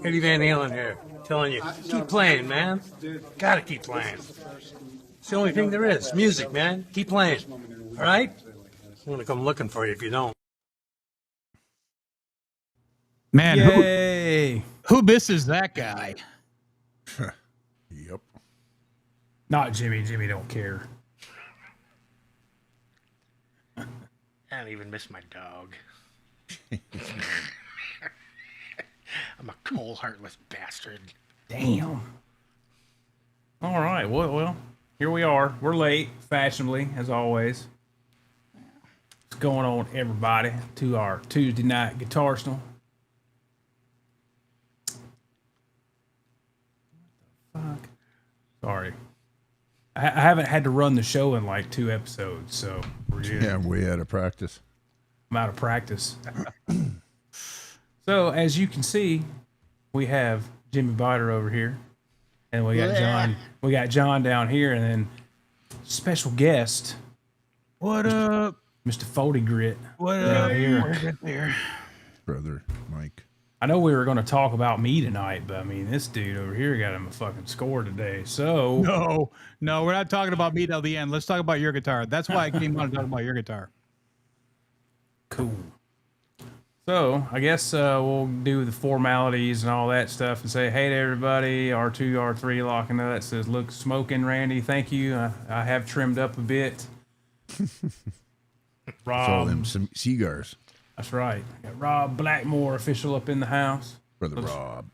Eddie Van Halen here, telling you, keep playing, man. Gotta keep playing. It's the only thing there is. Music, man. Keep playing. All right? I'm gonna come looking for you if you don't. Man, Yay! who misses that guy? Yep. Not Jimmy. Jimmy don't care. I don't even miss my dog. I'm a cold, heartless bastard. Damn. All right. Well, here we are. We're late, fashionably, as always. What's going on, everybody, to our Tuesday night Guitarsenal? Fuck. Sorry. I haven't had to run the show in like 2 episodes, so we're good. Yeah, way out of practice. I'm out of practice. So, as you can see, we have Jimmy Biter over here, and we got John. We got John down here, and then special guest, What up? Mr. Foldy Grit. What down up? here. There. Brother Mike. I know we were going to talk about me tonight, but I mean, this dude over here got him a fucking score today. So No, we're not talking about me till the end. Let's talk about your guitar. That's why I came on to talk about your guitar. cool. So I guess we'll do the formalities and all that stuff and say, hey to everybody, R2, R3, locking up. That says, look, smoking, Randy. Thank you. I have trimmed up a bit. It's all them Rob, cigars. that's right. Got Rob Blackmore official up in the house. Brother Rob.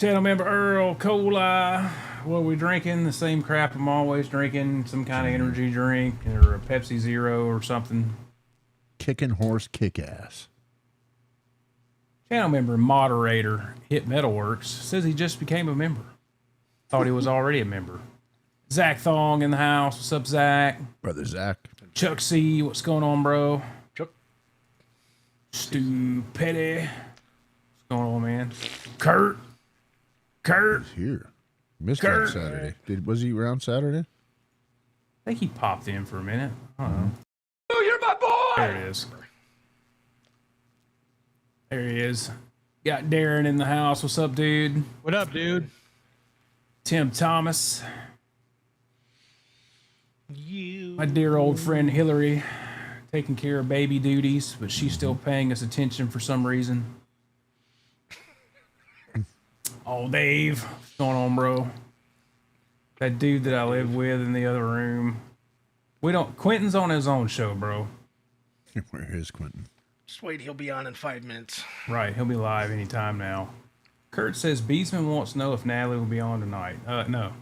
Channel member Earl Cola. What are we drinking? The same crap I'm always drinking. Some kind of energy drink or a Pepsi Zero or something. Kicking horse kick ass. Channel member and moderator Hit Metalworks says he just became a member. Thought he was already a member. Zach Thong in the house. What's up, Zach? Brother Zach. Chuck C. What's going on, bro? Chuck. Stu Petty. What's going on, man? Kurt. He's here. Missed him Kurt. Saturday. Was he around Saturday? I think he popped in for a minute. I don't know. Oh, you're my boy! There it is. There he is. Got Darren in the house. What's up, dude? What up, dude? Tim Thomas. My dear old friend Hillary, taking care of baby duties, but she's still paying us attention for some reason. Oh, Dave. What's going on, bro? That dude that I live with in the other room. Quentin's on his own show, bro. Where is Quentin? Just wait, he'll be on in 5 minutes. Right, he'll be live anytime now. Kurt says Beesman wants to know if Natalie will be on tonight. No.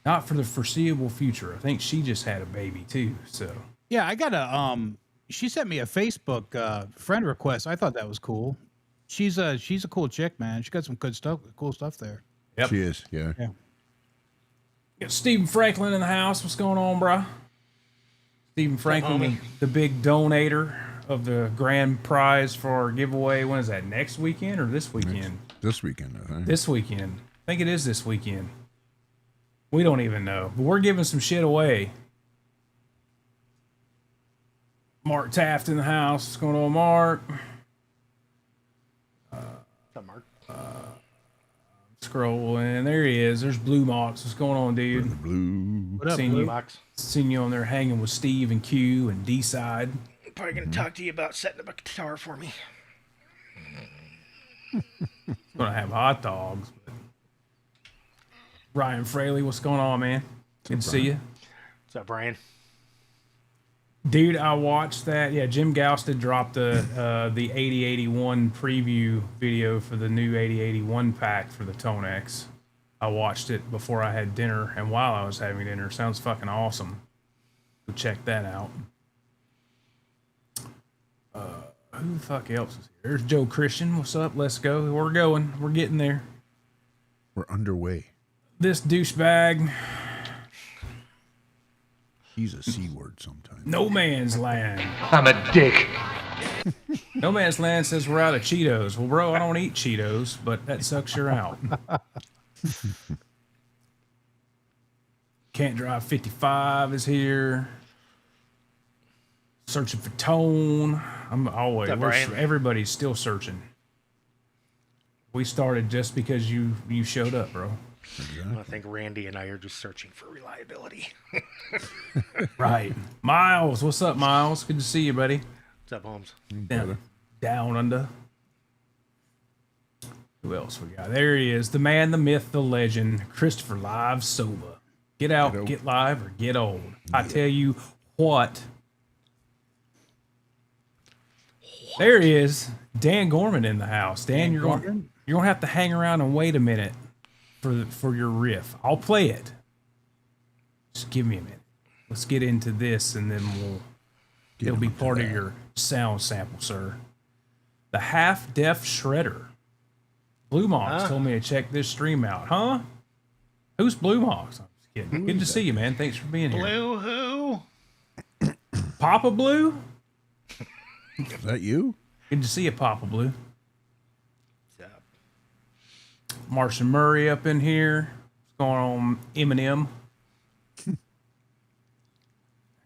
Not for the foreseeable future. I think she just had a baby too, so. Yeah, I got a she sent me a Facebook friend request. I thought that was cool. She's a cool chick, man. She got some cool stuff there. Yep. She is, yeah. Got Stephen Franklin in the house. What's going on, bro? Stephen Franklin, the big donator of the grand prize for our giveaway. When is that? Next weekend or this weekend? This weekend, I think. This weekend. I think it is this weekend. We don't even know. But we're giving some shit away. Mark Taft in the house. What's going on, Mark? Mark. Scrolling. There he is. There's Blue Mox. What's going on, dude? Brother Blue. What up, Seen Blue? you, Box. seen you on there hanging with Steve and Q and D-Side. Probably gonna talk to you about setting up a guitar for me. Gonna have hot dogs. But... Ryan Fraley, what's going on, man? Good to see you. What's up, Brian? Dude, I watched that. Yeah, Jim Gousted dropped the 8081 preview video for the new 8081 pack for the Tonex. I watched it before I had dinner and while I was having dinner. Sounds fucking awesome. So check that out. Who the fuck else is here? There's Joe Christian. What's up? Let's go. We're going. We're getting there. We're underway. This douchebag. He's a C word sometimes. No Man's Land. I'm a dick. No Man's Land says we're out of Cheetos. Well, bro, I don't eat Cheetos, but that sucks you're out. Can't Drive 55 is here. Searching for tone. I'm always. What's up, Brian? Everybody's still searching. We started just because you showed up, bro. I think Randy and I are just searching for reliability. Right. Miles, what's up, Miles? Good to see you, buddy. What's up, Holmes? Down under. Who else we got? There he is. The man, the myth, the legend, Christopher Live Soba. Get out, get live, or get old. I tell you what. There he is. Dan Gorman in the house. Dan, you're going to have to hang around and wait a minute for your riff. I'll play it. Just give me a minute. Let's get into this, and then it'll be part of your sound sample, sir. The half-deaf shredder. Blue Mox told me to check this stream out. Huh? Who's Blue Mox? I'm just kidding. Good to see you, man. Thanks for being here. Blue who? Papa Blue? Is that you? Good to see you, Papa Blue. What's up? Martian Murray up in here. What's going on, Eminem?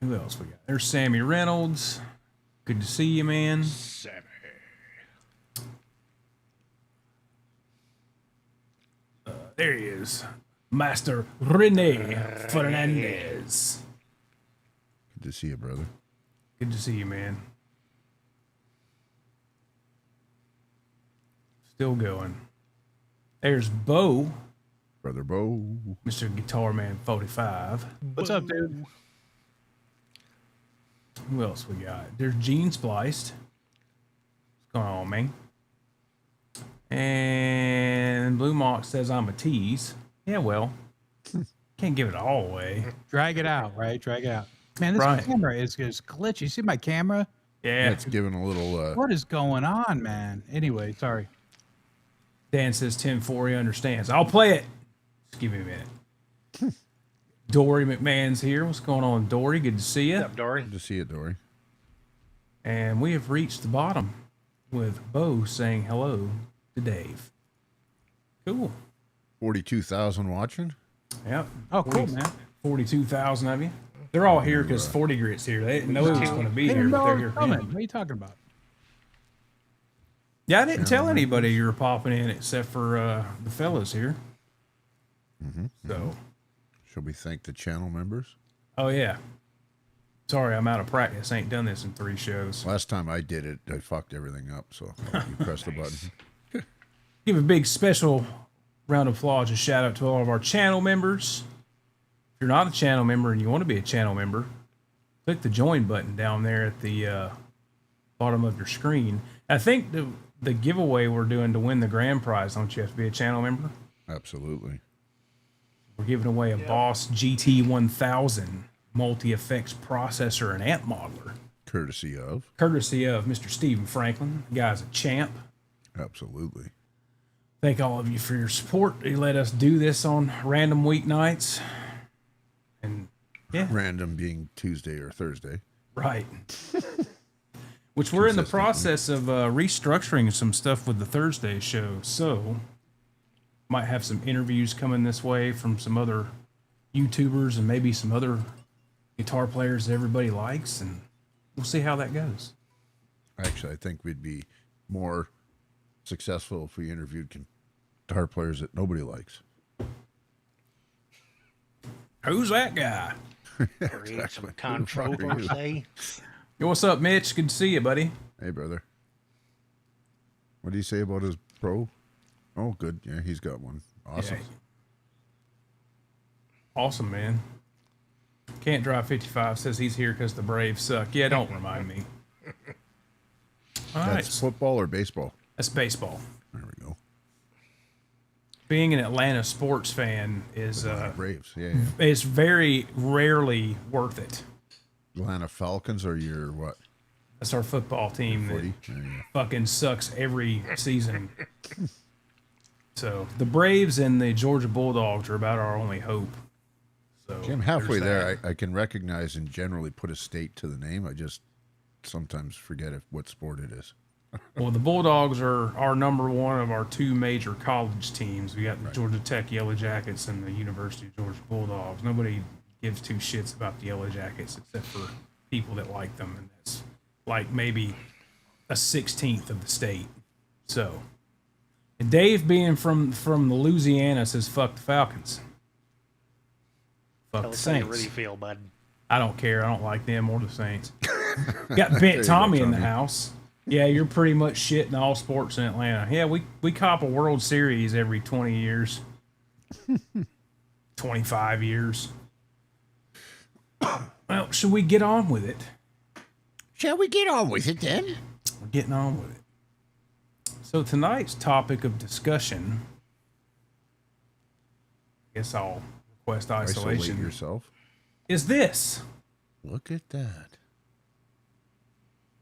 Who else we got? There's Sammy Reynolds. Good to see you, man. Sammy. There he is. Master Rene Fernandez. Good to see you, brother. Good to see you, man. Still going. There's Bo, Brother Bo. Mr. Guitar Man 45. What's up, dude? Who else we got? There's Gene Spliced. What's going on, man? And Blue Mox says I'm a tease. Yeah, well, can't give it all away. Drag it out, right? Drag it out. Man, this Right. camera is glitchy. You see my camera? Yeah. It's giving a little. What is going on, man? Anyway, sorry. Dan says 10-4, he understands. I'll play it. Just give me a minute. Dory McMahon's here. What's going on, Dory? Good to see you. What's up, Dory? Good to see you, Dory. And we have reached the bottom with Bo saying hello to Dave. Cool. 42,000 watching. Yep. Oh, cool, man. 42,000 of you. They're all here because 40 Grit's here. They didn't know he was going to be They here, didn't but know they're I here was for coming. him. What are you talking about? Yeah, I didn't tell anybody you were popping in except for the fellas here. So, Shall we thank the channel members? oh yeah. Sorry, I'm out of practice. Ain't done this in 3 shows. Last time I did it, I fucked everything up. So you press the button. Give a big special round of applause and shout out to all of our channel members. If you're not a channel member and you want to be a channel member, click the join button down there at the bottom of your screen. I think the giveaway we're doing to win the grand prize, don't you have to be a channel member? Absolutely. We're giving away a Boss GT1000 multi-effects processor and amp modeler, Courtesy of. courtesy of Mr. Stephen Franklin. The guy's a champ. Absolutely. Thank all of you for your support. You let us do this on random weeknights. And yeah, Random being Tuesday or Thursday. right. Which we're in the process of restructuring some stuff with the Thursday show. So might have some interviews coming this way from some other YouTubers and maybe some other guitar players that everybody likes. And we'll see how that goes. Actually, I think we'd be more successful if we interviewed guitar players that nobody likes. Who's that guy? Create some controversy. Yo, what's up, Mitch? Good to see you, buddy. Hey, brother. What do you say about his pro? Oh, good. Yeah, he's got one. Awesome. Yeah. Awesome, man. Can't Drive 55 says he's here because the Braves suck. Yeah, don't remind me. All right, That's football or baseball? that's baseball. There we go. Being an Atlanta sports fan is Braves. Yeah, yeah. is very rarely worth it. Atlanta Falcons are your what? That's our football team that 40? Yeah, yeah. fucking sucks every season. So the Braves and the Georgia Bulldogs are about our only hope. So I'm halfway there's there. that. I can recognize and generally put a state to the name. I just sometimes forget what sport it is. Well, the Bulldogs are our number one of our 2 major college teams. We got the Georgia Tech Yellow Jackets and the University of Georgia Bulldogs. Nobody gives 2 shits about the Yellow Jackets except for people that like them, and that's like maybe a 16th of the state. So, and Dave being from Louisiana says fuck the Falcons. Fuck Tell the us how you Saints. really feel, bud. I don't care. I don't like them or the Saints. Got Bent Tommy in the house. Yeah, you're pretty much shit in all sports in Atlanta. Yeah, we cop a World Series every 20 years. 25 years. Well, should we get on with it? Shall we get on with it then? We're getting on with it. So tonight's topic of discussion, I guess I'll request Isolate isolation, yourself. is this. Look at that.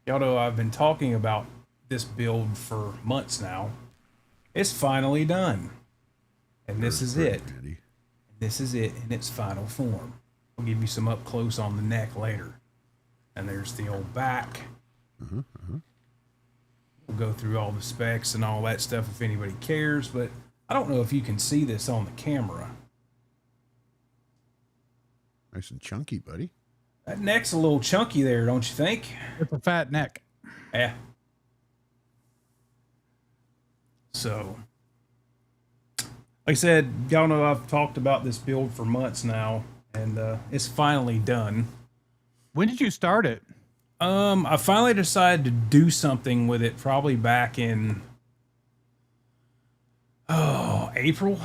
Y'all know I've been talking about this build for months now. It's finally done. And this is it. Randy. This is it in its final form. I'll give you some up close on the neck later. And there's the old back. We'll go through all the specs and all that stuff if anybody cares, but I don't know if you can see this on the camera. Nice and chunky, buddy. That neck's a little chunky there, don't you think? It's a fat neck. Yeah. So, like I said, y'all know I've talked about this build for months now, and it's finally done. When did you start it? I finally decided to do something with it probably back in April,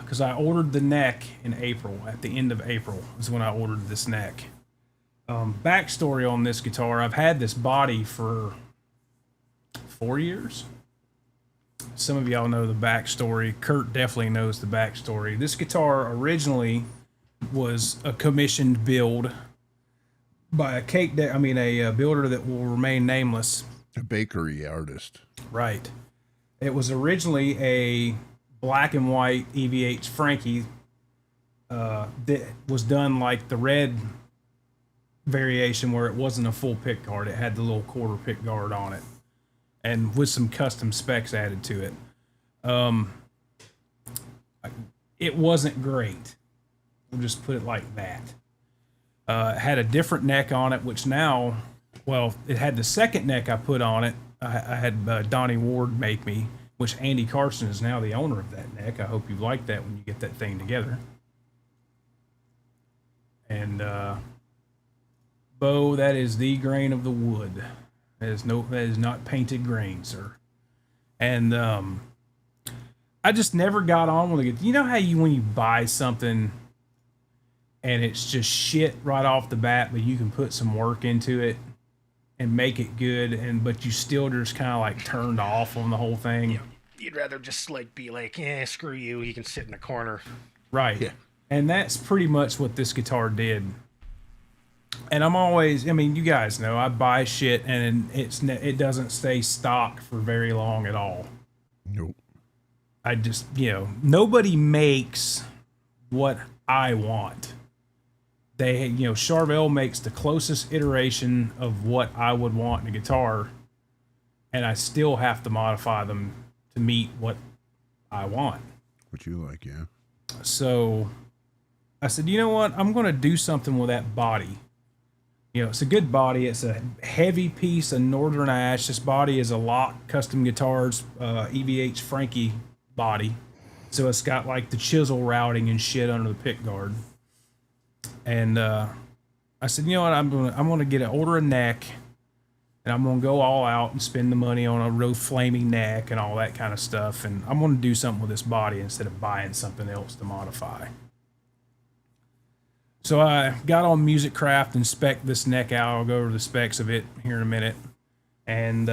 because I ordered the neck in April. At the end of April is when I ordered this neck. Backstory on this guitar: I've had this body for 4 years. Some of y'all know the backstory. Kurt definitely knows the backstory. This guitar originally was a commissioned build by a builder that will remain nameless. A bakery artist. Right. It was originally a black and white EVH Frankie that was done like the red variation where it wasn't a full pick guard. It had the little quarter pick guard on it and with some custom specs added to it. It wasn't great. We'll just put it like that. It had a different neck on it, which now, well, it had the second neck I put on it. I had Donnie Ward make me, which Andy Carson is now the owner of that neck. I hope you like that when you get that thing together. And Bo, that is the grain of the wood. That is not painted grain, sir. And I just never got on with it. You know how when you buy something and it's just shit right off the bat, but you can put some work into it and make it good, but you still just kind of like turned off on the whole thing. You'd rather just like be like, screw you. You can sit in a corner. Right. Yeah. And that's pretty much what this guitar did. And I'm always, you guys know, I buy shit and it doesn't stay stock for very long at all. Nope. I just, nobody makes what I want. Charvel makes the closest iteration of what I would want in a guitar, and I still have to modify them to meet what I want. What you like, yeah. So I said, you know what? I'm going to do something with that body. It's a good body. It's a heavy piece of Northern Ash. This body is a Lock Custom Guitars EVH Frankie body. So it's got like the chisel routing and shit under the pick guard. And I said, you know what? I'm gonna order a neck, and I'm gonna go all out and spend the money on a real flaming neck and all that kind of stuff. And I'm gonna do something with this body instead of buying something else to modify. So I got on Music Craft and spec'd this neck out. I'll go over the specs of it here in a minute, and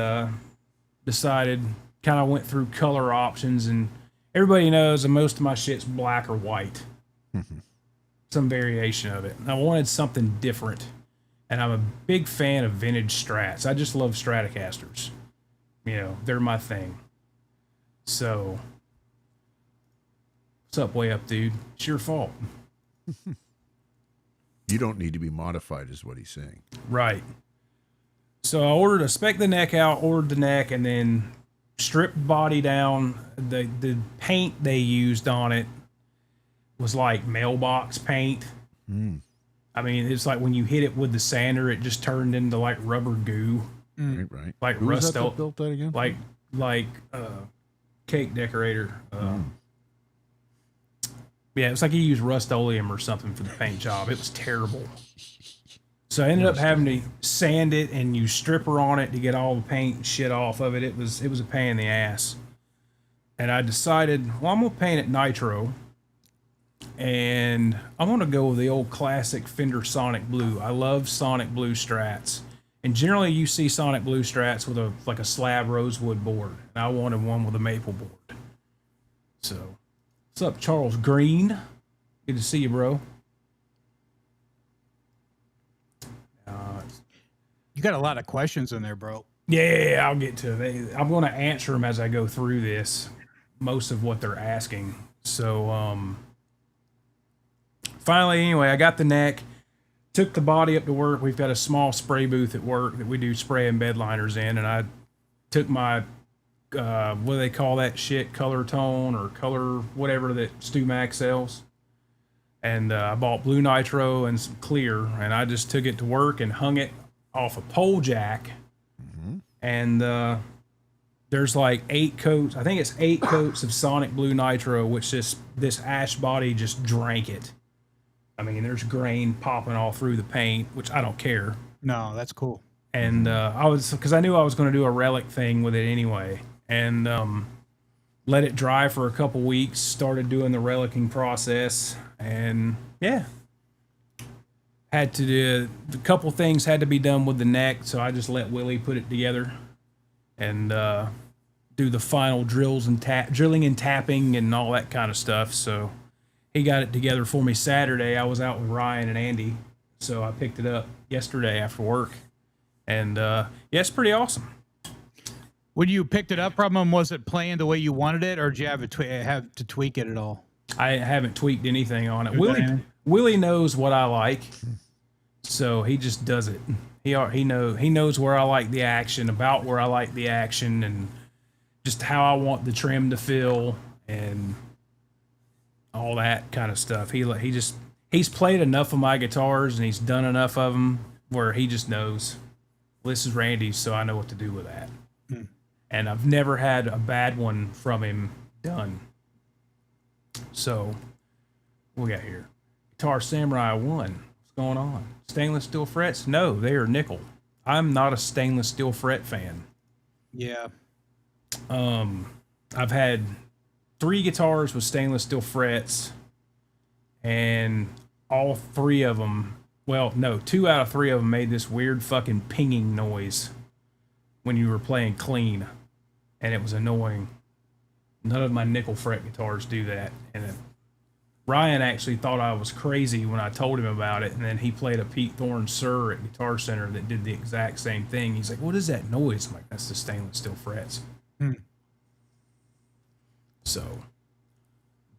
decided. Kind of went through color options, and everybody knows that most of my shit's black or white. Some variation of it. And I wanted something different. And I'm a big fan of vintage Strats. I just love Stratocasters. They're my thing. So, what's up, way up, dude? It's your fault. You don't need to be modified, is what he's saying. Right. So I spec'd the neck out, ordered the neck, and then stripped body down. The paint they used on it was like mailbox paint. I mean, it's like when you hit it with the sander, it just turned into like rubber goo, Right. like Who was that rust. built that again? Like cake decorator. Yeah, it's like he used Rust-Oleum or something for the paint job. It was terrible. So I ended up having to sand it and use stripper on it to get all the paint and shit off of it. It was a pain in the ass. And I decided, well, I'm gonna paint it nitro, and I'm gonna go with the old classic Fender Sonic Blue. I love Sonic Blue Strats, and generally you see Sonic Blue Strats with a slab rosewood board, and I wanted one with a maple board. So, what's up, Charles Green? Good to see you, bro. You got a lot of questions in there, bro. Yeah, I'll get to it. I'm going to answer them as I go through this, most of what they're asking. So, finally, anyway, I got the neck, took the body up to work. We've got a small spray booth at work that we do spray and bed liners in, and I took my, what do they call that shit, color tone or color whatever that Stu Mac sells. And I bought blue nitro and some clear, and I just took it to work and hung it off a pole jack. And there's like 8 coats. I think it's 8 coats of Sonic Blue Nitro, which this ash body just drank it. I mean, there's grain popping all through the paint, which I don't care. No, that's cool. And because I knew I was going to do a Relic thing with it anyway, and let it dry for a couple weeks. Started doing the relicing process, and yeah. Had to do a couple things had to be done with the neck, so I just let Willie put it together and do the final drilling and tapping and all that kind of stuff. So he got it together for me Saturday. I was out with Ryan and Andy, so I picked it up yesterday after work, and yeah, it's pretty awesome. When you picked it up from him, was it playing the way you wanted it, or did you have to tweak it at all? I haven't tweaked anything on it. Willie knows what I like, so he just does it. He knows where I like the action, about where I like the action, and just how I want the trim to feel, and all that kind of stuff. He's played enough of my guitars, and he's done enough of them where he just knows, well, this is Randy's, so I know what to do with that. And I've never had a bad one from him done. So, what we got here? Guitar Samurai 1. What's going on? Stainless steel frets? No, they are nickel. I'm not a stainless steel fret fan. Yeah. I've had 3 guitars with stainless steel frets, and all 3 of them, well, no, 2 out of 3 of them made this weird fucking pinging noise when you were playing clean, and it was annoying. None of my nickel fret guitars do that, and Ryan actually thought I was crazy when I told him about it, and then he played a Pete Thorne Sir at Guitar Center that did the exact same thing. He's like, what is that noise? I'm like, that's the stainless steel frets. So,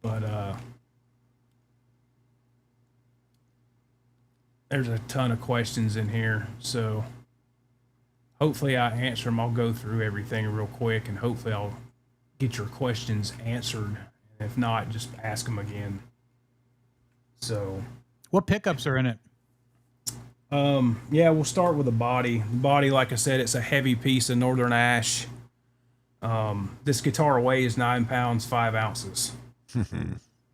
but there's a ton of questions in here, so hopefully I answer them. I'll go through everything real quick, and hopefully I'll get your questions answered. If not, just ask them again. So, what pickups are in it? Yeah, we'll start with the body. The body, like I said, it's a heavy piece of Northern Ash. This guitar weighs 9 pounds 5 ounces.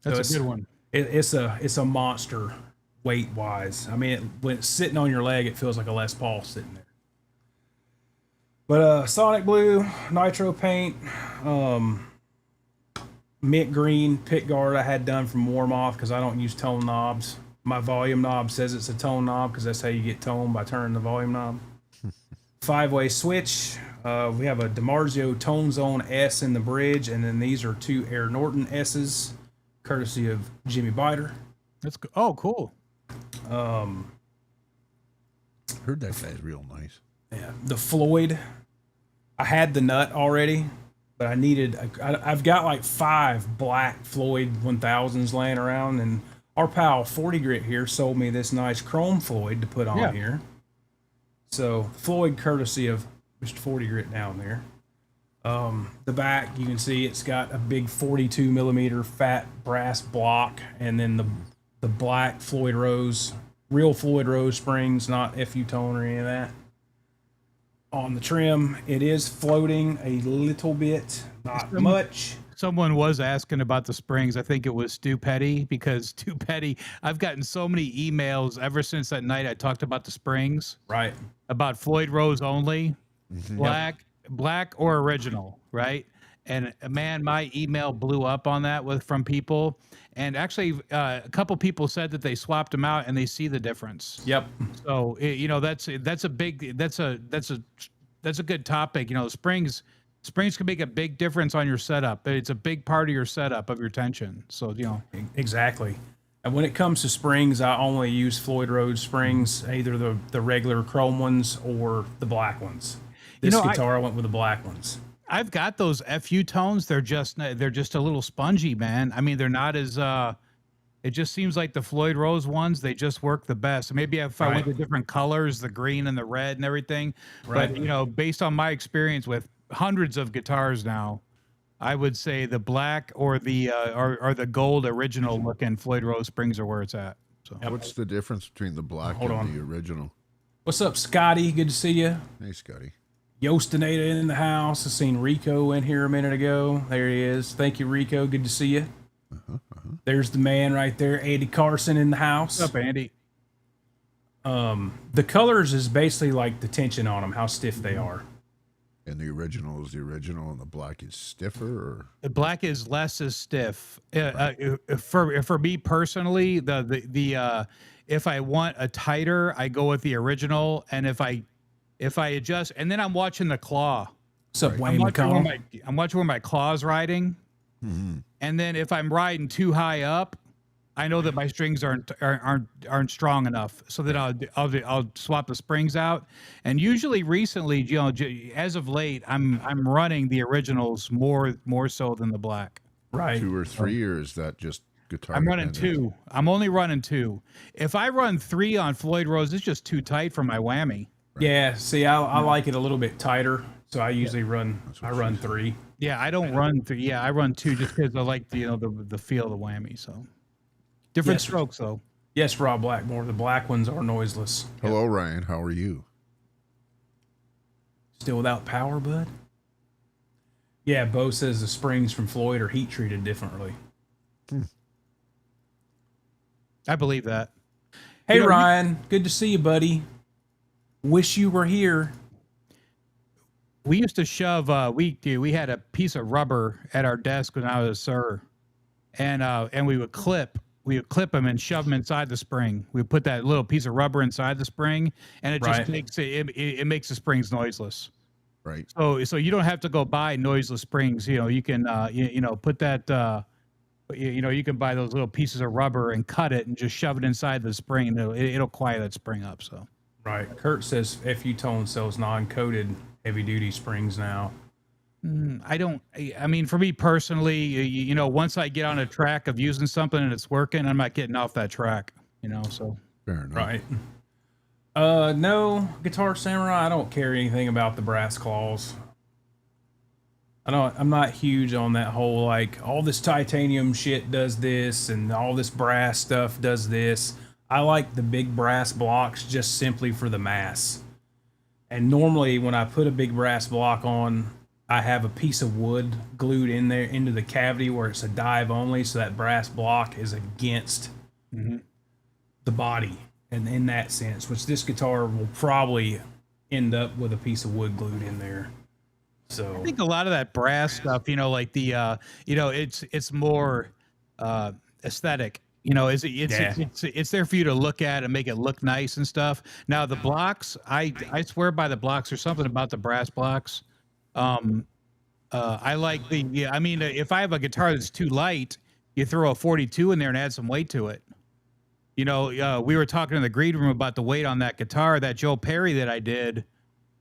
That's a good one. It's a monster weight wise. I mean, when it's sitting on your leg, it feels like a Les Paul sitting there. But Sonic Blue Nitro paint, mint green pick guard I had done from Warm Off because I don't use tone knobs. My volume knob says it's a tone knob because that's how you get tone, by turning the volume knob. 5-way switch. We have a DiMarzio Tone Zone S in the bridge, and then these are 2 Air Norton S's, courtesy of Jimmy Biter. That's oh cool. Heard that guy's real nice. Yeah, the Floyd. I had the nut already, but I've got like 5 black Floyd 1000s laying around, and our pal 40 Grit here sold me this nice chrome Floyd to put on here. So Floyd, courtesy of Mr. 40 Grit down there. The back, you can see it's got a big 42 millimeter fat brass block, and then the black Floyd Rose real Floyd Rose springs, not FU tone or any of that. On the trim, it is floating a little bit, not much. Someone was asking about the springs. I think it was Stu Petty, because Stu Petty, I've gotten so many emails ever since that night I talked about the springs, Right. about Floyd Rose only, black or original, right? And man, my email blew up on that from people. And actually, a couple people said that they swapped them out and they see the difference. Yep. So that's a good topic. Springs can make a big difference on your setup. It's a big part of your setup of your tension. So Exactly. And when it comes to springs, I only use Floyd Rose springs, either the regular chrome ones or the black ones. This guitar, I went with the black ones. I've got those FU tones. They're just a little spongy, man. I mean, they're not as it just seems like the Floyd Rose ones, they just work the best. Maybe if I went to different colors, the green and the red and everything. Right. But based on my experience with hundreds of guitars now, I would say the black or the gold original looking Floyd Rose springs are where it's at. So What's the difference between the black and the original? What's up, Scotty? Good to see you. Hey, Scotty. Yostinata in the house. I seen Rico in here a minute ago. There he is. Thank you, Rico. Good to see you. There's the man right there, Andy Carson in the house. What's up, Andy? The colors is basically like the tension on them, how stiff they are. And the original is the original, and the black is stiffer, or the black is less as stiff. For me personally, the if I want a tighter, I go with the original, and if I adjust, and then I'm watching the claw. What's up, Wayne McConnell? I'm watching where my claw's riding, and then if I'm riding too high up, I know that my strings aren't strong enough, so that I'll swap the springs out. And usually, recently, as of late, I'm running the originals more so than the black. Right. 2 or 3, or is that just guitar? I'm running 2. I'm only running 2. If I run 3 on Floyd Rose, it's just too tight for my whammy. Right. Yeah. See, I like it a little bit tighter, so I usually run 3. Yeah, I don't run 3. Yeah, I run 2 just because I like the feel of the whammy. So different strokes though. Yes, Rob Blackmore. The black ones are noiseless. Hello, Ryan. How are you? Still without power, bud? Yeah, Bo says the springs from Floyd are heat treated differently. I believe that. Hey, Ryan. Good to see you, buddy. Wish you were here. We used to shove. We had a piece of rubber at our desk when I was a sir, and we would clip them and shove them inside the spring. We would put that little piece of rubber inside the spring, and it just makes it makes the springs noiseless. Right. So you don't have to go buy noiseless springs. You can put that. You can buy those little pieces of rubber and cut it and just shove it inside the spring, and it'll quiet that spring up. So. Right. Kurt says FU Tone sells non-coated heavy-duty springs now. I mean, for me personally, once I get on a track of using something and it's working, I'm not getting off that track, so. Fair enough. Right. No, Guitar Samurai, I don't care anything about the brass claws. I'm not huge on that whole, all this titanium shit does this and all this brass stuff does this. I like the big brass blocks just simply for the mass. And normally when I put a big brass block on, I have a piece of wood glued in there into the cavity where it's a dive only, so that brass block is against the body. And in that sense, which this guitar will probably end up with a piece of wood glued in there. So I think a lot of that brass stuff, it's more aesthetic. It's there for you to look at and make it look nice and stuff. Now the blocks, I swear by the blocks. There's something about the brass blocks. I like if I have a guitar that's too light, you throw a 42 in there and add some weight to it. We were talking in the green room about the weight on that guitar, that Joe Perry that I did,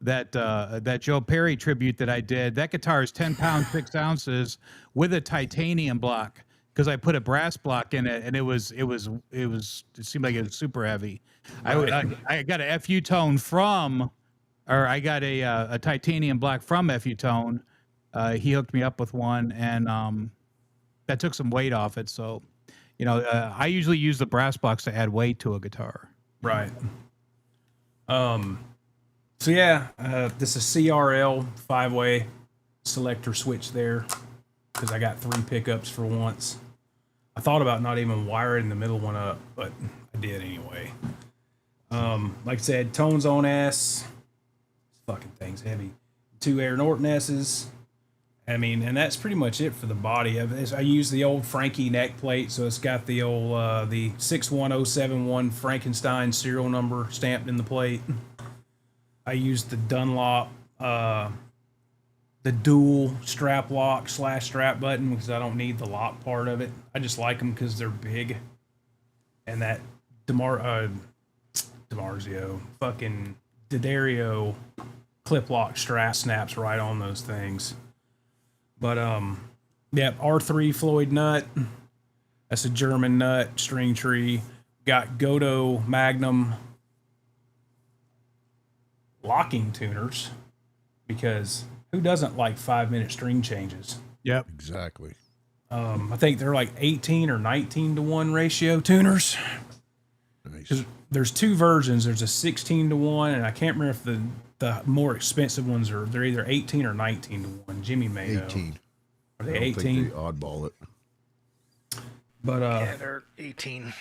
that Joe Perry tribute that I did. That guitar is 10 pounds 6 ounces with a titanium block. Because I put a brass block in it, and it seemed like it was super heavy. Right. I got a FU Tone I got a titanium block from FU Tone. He hooked me up with one, and that took some weight off it. So, I usually use the brass blocks to add weight to a guitar. Right. So yeah, this is CRL 5-way selector switch there because I got 3 pickups for once. I thought about not even wiring the middle one up, but I did anyway. Like I said, tones on S. This fucking thing's heavy. 2 Air Norton S's. I mean, and that's pretty much it for the body of it. I use the old Frankie neck plate, so it's got the old the 61071 Frankenstein serial number stamped in the plate. I used the Dunlop, the dual strap lock / strap button because I don't need the lock part of it. I just like them because they're big, and that DiMarzio fucking D'Addario clip lock strap snaps right on those things. But yeah, R3 Floyd nut. That's a German nut, string tree. Got Godo Magnum locking tuners because who doesn't like 5-minute string changes? Yep. Exactly. I think they're like 18 or 19 to 1 ratio tuners. Nice. There's 2 versions. There's a 16 to 1, and I can't remember if the more expensive ones they're either 18 or 19 to 1. Jimmy may know. 18. Are they I don't 18? think they oddball it. But Yeah, they're 18.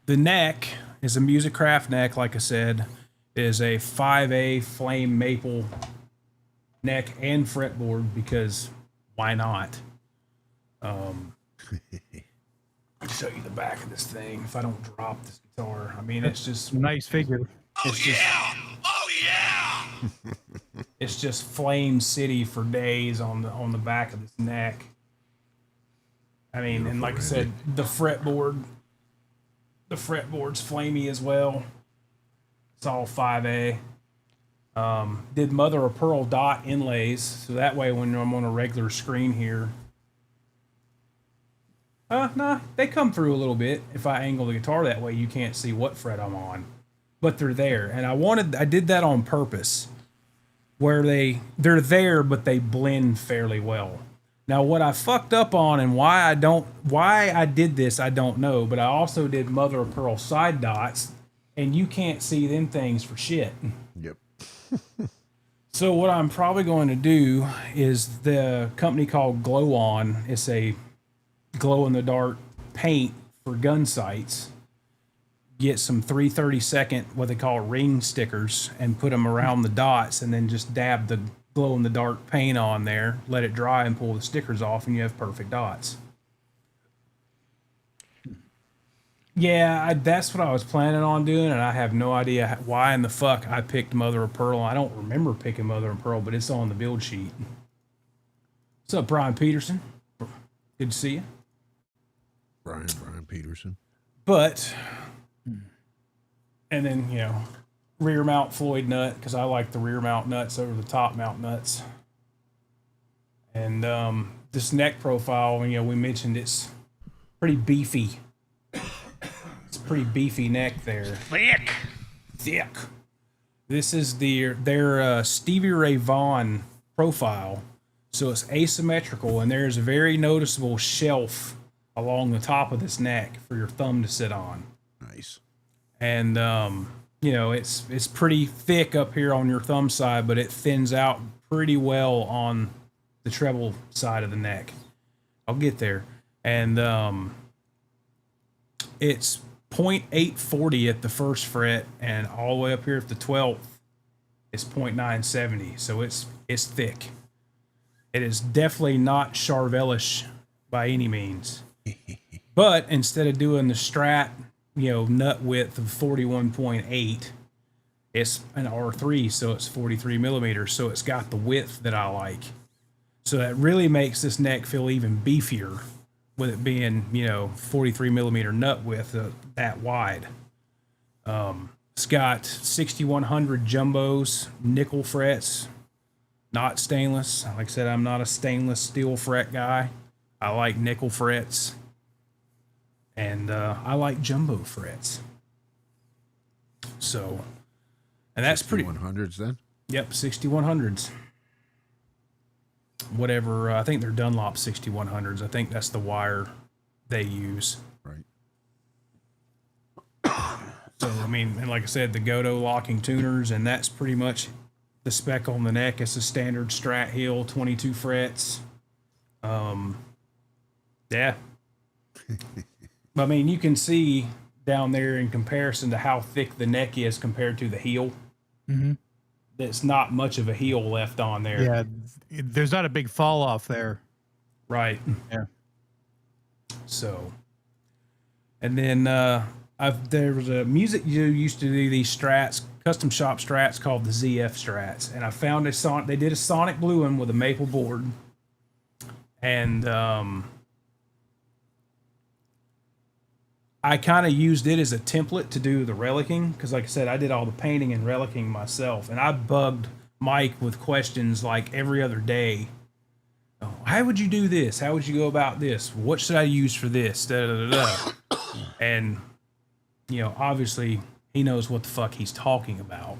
the neck is a Musicraft neck, like I said. It is a 5A flame maple neck and fretboard because why not? I'll show you the back of this thing if I don't drop this guitar. I mean, it's just Nice figure. it's just it's just Flame City for days on the back of this neck. I mean, and like I said, the fretboard's flamey as well. It's all 5A. Did mother of pearl dot inlays, so that way when I'm on a regular screen here, nah, they come through a little bit. If I angle the guitar that way, you can't see what fret I'm on, but they're there. And I did that on purpose, where they're there, but they blend fairly well. Now, what I fucked up on and why I did this, I don't know, but I also did mother of pearl side dots, and you can't see them things for shit. Yep. So what I'm probably going to do is the company called Glow On. It's a glow-in-the-dark paint for gun sights. Get some 332nd, what they call ring stickers, and put them around the dots, and then just dab the glow-in-the-dark paint on there, let it dry, and pull the stickers off, and you have perfect dots. Yeah, that's what I was planning on doing, and I have no idea why in the fuck I picked Mother of Pearl. I don't remember picking Mother of Pearl, but it's on the build sheet. What's up, Brian Peterson? Good to see you. Brian Peterson. But, and then, rear mount Floyd nut, because I like the rear mount nuts over the top mount nuts. And this neck profile, we mentioned it's pretty beefy. It's a pretty beefy neck there. Thick. This is their Stevie Ray Vaughan profile. So it's asymmetrical, and there's a very noticeable shelf along the top of this neck for your thumb to sit on. Nice. And it's pretty thick up here on your thumb side, but it thins out pretty well on the treble side of the neck. I'll get there. And it's 0.840 at the first fret, and all the way up here at the 12th is 0.970. So it's thick. It is definitely not Charvelish by any means. But instead of doing the Strat, nut width of 41.8, it's an R3, so it's 43 millimeters. So it's got the width that I like. So that really makes this neck feel even beefier with it being, 43 millimeter nut width that wide. It's got 6100 jumbos, nickel frets, not stainless. Like I said, I'm not a stainless steel fret guy. I like nickel frets. And I like jumbo frets. So, and that's pretty. 100s then? Yep, 6100s. Whatever, I think they're Dunlop 6100s. I think that's the wire they use. Right. So, I mean, and like I said, the Godo locking tuners, and that's pretty much the spec on the neck. It's a standard Strat heel, 22 frets. Yeah. I mean, you can see down there in comparison to how thick the neck is compared to the heel. Mm-hmm. There's not much of a heel left on there. Yeah, there's not a big fall off there. Right. Yeah. So, and then there was a music you used to do these Strats, custom shop Strats called the ZF Strats, and I found they did a Sonic Blue one with a maple board, and I kind of used it as a template to do the relicing because, like I said, I did all the painting and relicing myself, and I bugged Mike with questions like every other day. Oh, how would you do this? How would you go about this? What should I use for this? Da, da, da, da. And, you know, obviously he knows what the fuck he's talking about.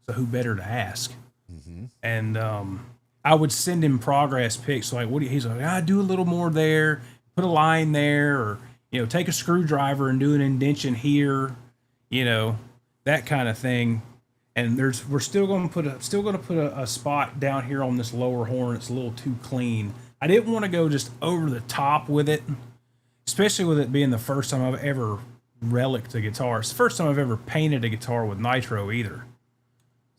So who better to ask? Mm-hmm. And I would send him progress pics. Like, he's like, I do a little more there, put a line there, or, you know, take a screwdriver and do an indentation here, you know, that kind of thing. And we're still going to put a spot down here on this lower horn. It's a little too clean. I didn't want to go just over the top with it, especially with it being the first time I've ever reliced a guitar. It's the first time I've ever painted a guitar with nitro either.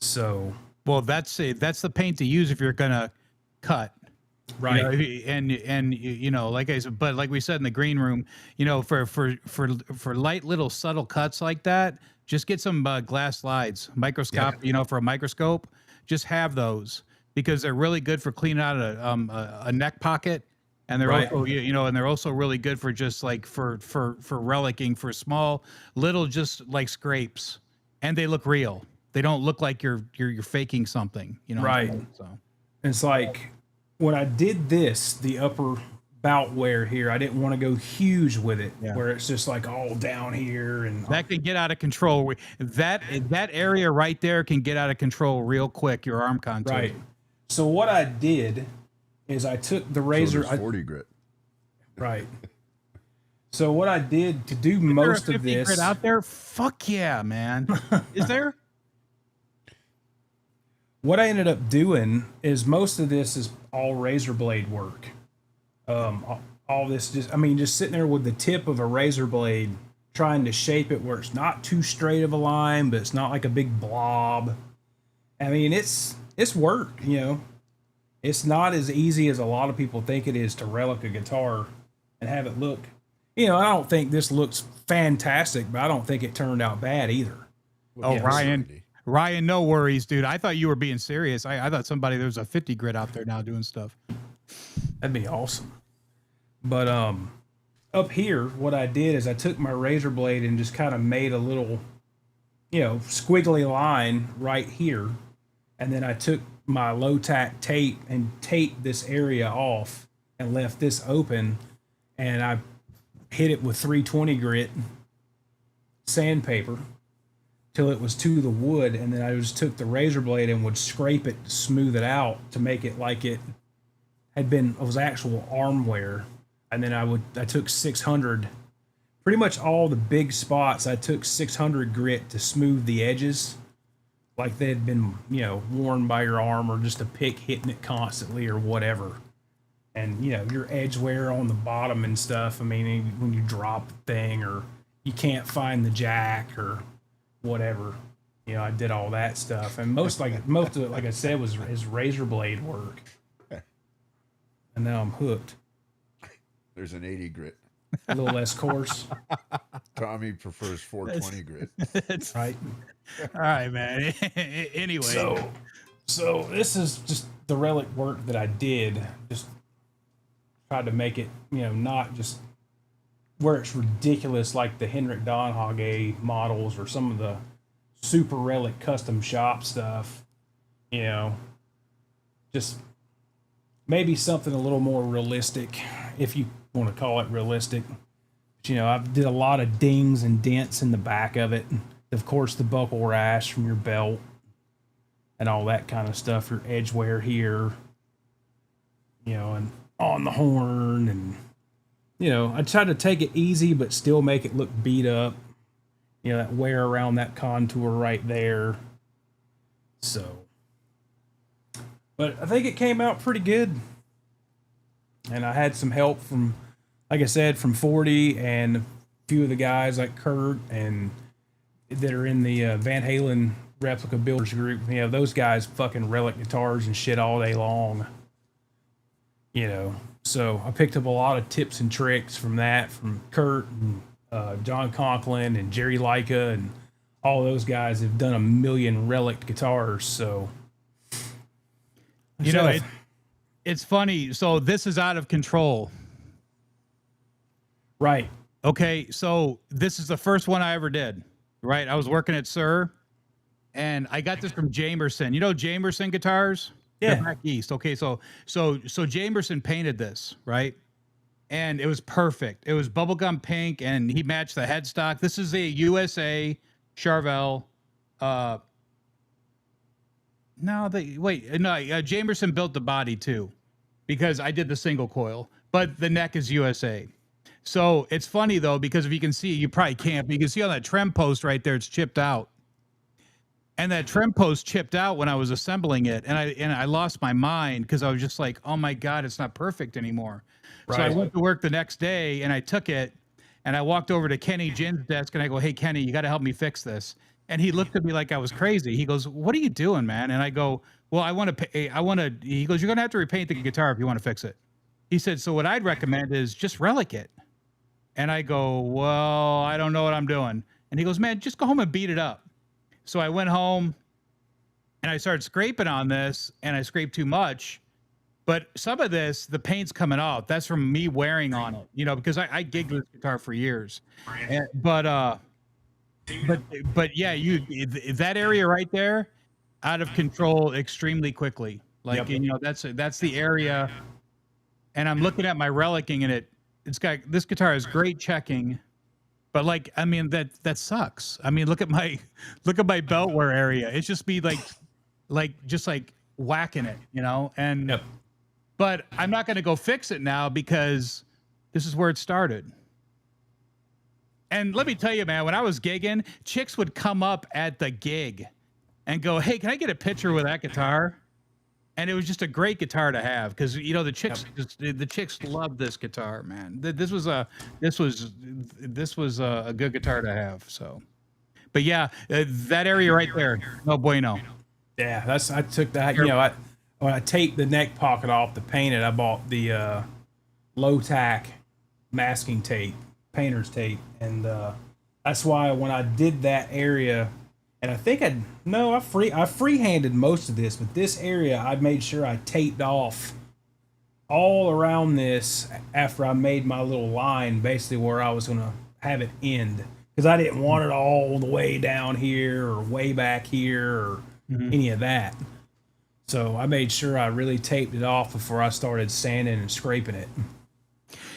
So, well, that's it. That's the paint to use if you're gonna cut. Right. You know, and you know, like I said, but like we said in the green room, you know, for light little subtle cuts like that, just get some glass slides, microscope, you know, for a microscope. Just have those because they're really good for cleaning out a neck pocket, and they're also, you know, and they're also really good for just like for relicing for small little just like scrapes, and they look real. They don't look like you're faking something, you know. Right. So it's like when I did this, the upper bout wear here, I didn't want to go huge with it, where it's just like all down here, and that can get out of control. That area right there can get out of control real quick. Your arm contour. Right. So what I did is I took the razor. 40 grit. Right. So what I did to do most of this grit out there, fuck yeah, man. Is there? What I ended up doing is most of this is all razor blade work. All this just sitting there with the tip of a razor blade, trying to shape it where it's not too straight of a line, but it's not like a big blob. I mean, it's work, you know. It's not as easy as a lot of people think it is to relic a guitar and have it look, you know, I don't think this looks fantastic, but I don't think it turned out bad either. Oh, Ryan, no worries, dude. I thought you were being serious. I thought there was a 50 grit out there now doing stuff. That'd be awesome. But up here, what I did is I took my razor blade and just kind of made a little, you know, squiggly line right here. And then I took my low tack tape and taped this area off and left this open. And I hit it with 320 grit sandpaper till it was to the wood. And then I just took the razor blade and would scrape it to smooth it out to make it like it was actual arm wear. And then I took 600, pretty much all the big spots, I took 600 grit to smooth the edges, like they had been, you know, worn by your arm or just a pick hitting it constantly or whatever. And, you know, your edge wear on the bottom and stuff. I mean, when you drop the thing or you can't find the jack or whatever, you know, I did all that stuff. And most of it, like I said, is razor blade work. And now I'm hooked. There's an 80 grit. A little less coarse. Tommy prefers 420 grit. That's right. All right, man. Anyway. So this is just the relic work that I did. Just tried to make it, you know, not just where it's ridiculous like the Henrik Donhage models or some of the super relic custom shop stuff. You know, just maybe something a little more realistic, if you want to call it realistic. But, you know, I did a lot of dings and dents in the back of it. Of course, the buckle rash from your belt and all that kind of stuff. Your edge wear here, you know, and on the horn. And, you know, I tried to take it easy, but still make it look beat up. you know, that wear around that contour right there. So, but I think it came out pretty good. And I had some help from, like I said, from 40 and a few of the guys like Kurt and that are in the Van Halen replica builders group. You know, those guys fucking relic guitars and shit all day long. You know, so I picked up a lot of tips and tricks from that, from Kurt and John Conklin and Jerry Leica, and all those guys have done a million relic guitars. So, You know, it's funny. So this is out of control. right. Okay, so this is the first one I ever did. Right, I was working at Sir, and I got this from Jamerson. You know Jamerson guitars? Yeah. They're back east. Okay, so Jamerson painted this, right? And it was perfect. It was bubblegum pink, and he matched the headstock. This is a USA Charvel. Jamerson built the body too, because I did the single coil, but the neck is USA. So it's funny though, because if you can see, you probably can't, but you can see on that trem post right there, it's chipped out. And that trem post chipped out when I was assembling it, and I lost my mind because I was just like, oh my God, it's not perfect anymore. Right. So I went to work the next day, and I took it, and I walked over to Kenny Gin's desk, and I go, hey, Kenny, you got to help me fix this. And he looked at me like I was crazy. He goes, what are you doing, man? And I go, well, he goes, you're going to have to repaint the guitar if you want to fix it. He said, so what I'd recommend is just relic it. And I go, well, I don't know what I'm doing. And he goes, man, just go home and beat it up. So I went home and I started scraping on this, and I scraped too much. But some of this, the paint's coming off. That's from me wearing on it, you know, because I gigged this guitar for years. But yeah, that area right there, out of control extremely quickly. Like, you know, that's the area. And I'm looking at my relicing, and this guitar has great checking, but like, I mean, that sucks. I mean, look at my belt wear area. It's just be just whacking it, you know? And, but I'm not going to go fix it now because this is where it started. And let me tell you, man, when I was gigging, chicks would come up at the gig and go, hey, can I get a picture with that guitar? And it was just a great guitar to have because, you know, the chicks love this guitar, man. This was a good guitar to have. So, but yeah, that area right there, no bueno. Yeah, I took that. You know, when I taped the neck pocket off to paint it, I bought the low tack masking tape, painter's tape, and that's why when I did that area. And I think I freehanded most of this, but this area I made sure I taped off all around this after I made my little line, basically where I was going to have it end, because I didn't want it all the way down here or way back here or any of that. So I made sure I really taped it off before I started sanding and scraping it.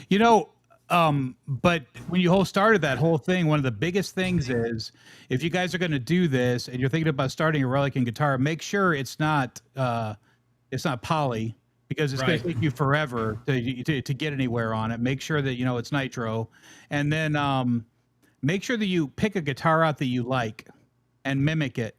You know, but when you started that whole thing, one of the biggest things is, if you guys are going to do this and you're thinking about starting a Relicing guitar, make sure it's not poly, because it's going to take you forever to get anywhere on it. Make sure that, you know, it's nitro, and then make sure that you pick a guitar out that you like and mimic it.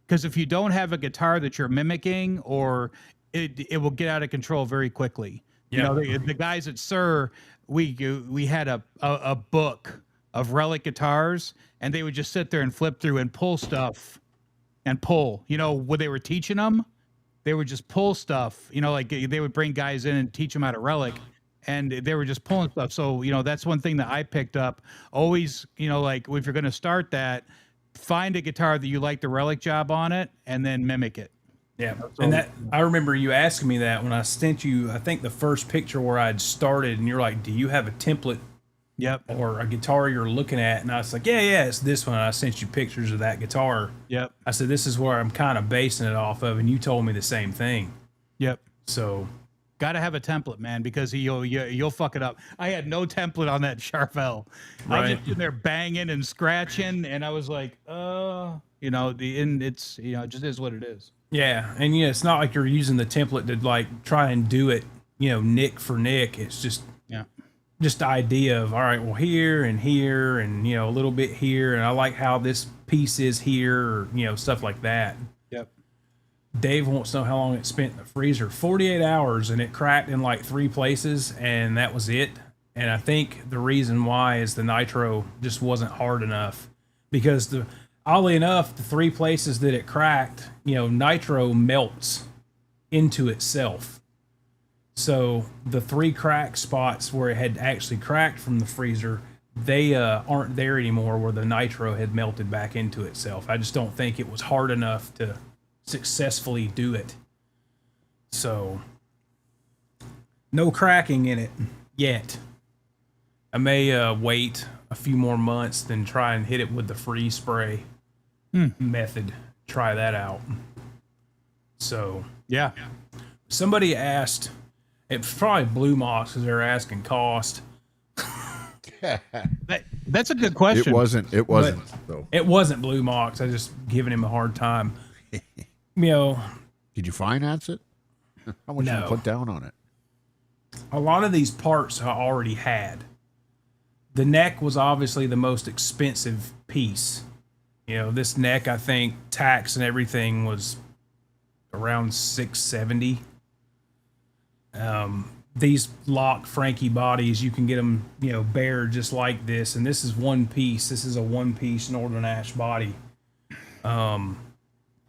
Because if you don't have a guitar that you're mimicking, or it will get out of control very quickly. You know, the guys at Sir, we had a book of relic guitars, and they would just sit there and flip through and pull stuff and pull. You know, when they were teaching them, they would just pull stuff. You know, like they would bring guys in and teach them how to relic, and they were just pulling stuff. So, you know, that's one thing that I picked up. Always, you know, like if you're going to start that, find a guitar that you like the relic job on it, and then mimic it. Yeah, and that I remember you asking me that when I sent you, I think the first picture where I'd started, and you're like, "Do you have a template?" Yep. Or a guitar you're looking at, and I was like, "Yeah, it's this one." And I sent you pictures of that guitar. Yep. I said, "This is where I'm kind of basing it off of," and you told me the same thing. Yep. So, gotta have a template, man, because you'll fuck it up. I had no template on that Charvel. I was just in there banging and scratching, and I was like, you know, it's, you know, it just is what it is. Yeah, and it's not like you're using the template to like try and do it, you know, nick for nick. It's just just idea of, all right, well, here and here and, a little bit here. And I like how this piece is here, or, stuff like that. Yep. Dave wants to know how long it spent in the freezer. 48 hours, and it cracked in like 3 places, and that was it. And I think the reason why is the nitro just wasn't hard enough, because oddly enough, the 3 places that it cracked, nitro melts into itself. So the 3 crack spots where it had actually cracked from the freezer, they aren't there anymore, where the nitro had melted back into itself. I just don't think it was hard enough to successfully do it. So no cracking in it yet. I may wait a few more months, then try and hit it with the freeze spray method. Try that out. So Yeah. somebody asked, it's probably Blue Mox, because they're asking cost. That's a good question. It wasn't though. It wasn't Blue Mox. I just giving him a hard time. Did you finance it? How much did you No. put down on it? A lot of these parts I already had. The neck was obviously the most expensive piece. This neck, I think, tax and everything was around $670. These lock Frankie bodies, you can get them, bare just like this. And this is one piece. This is a 1-piece Northern Ash body.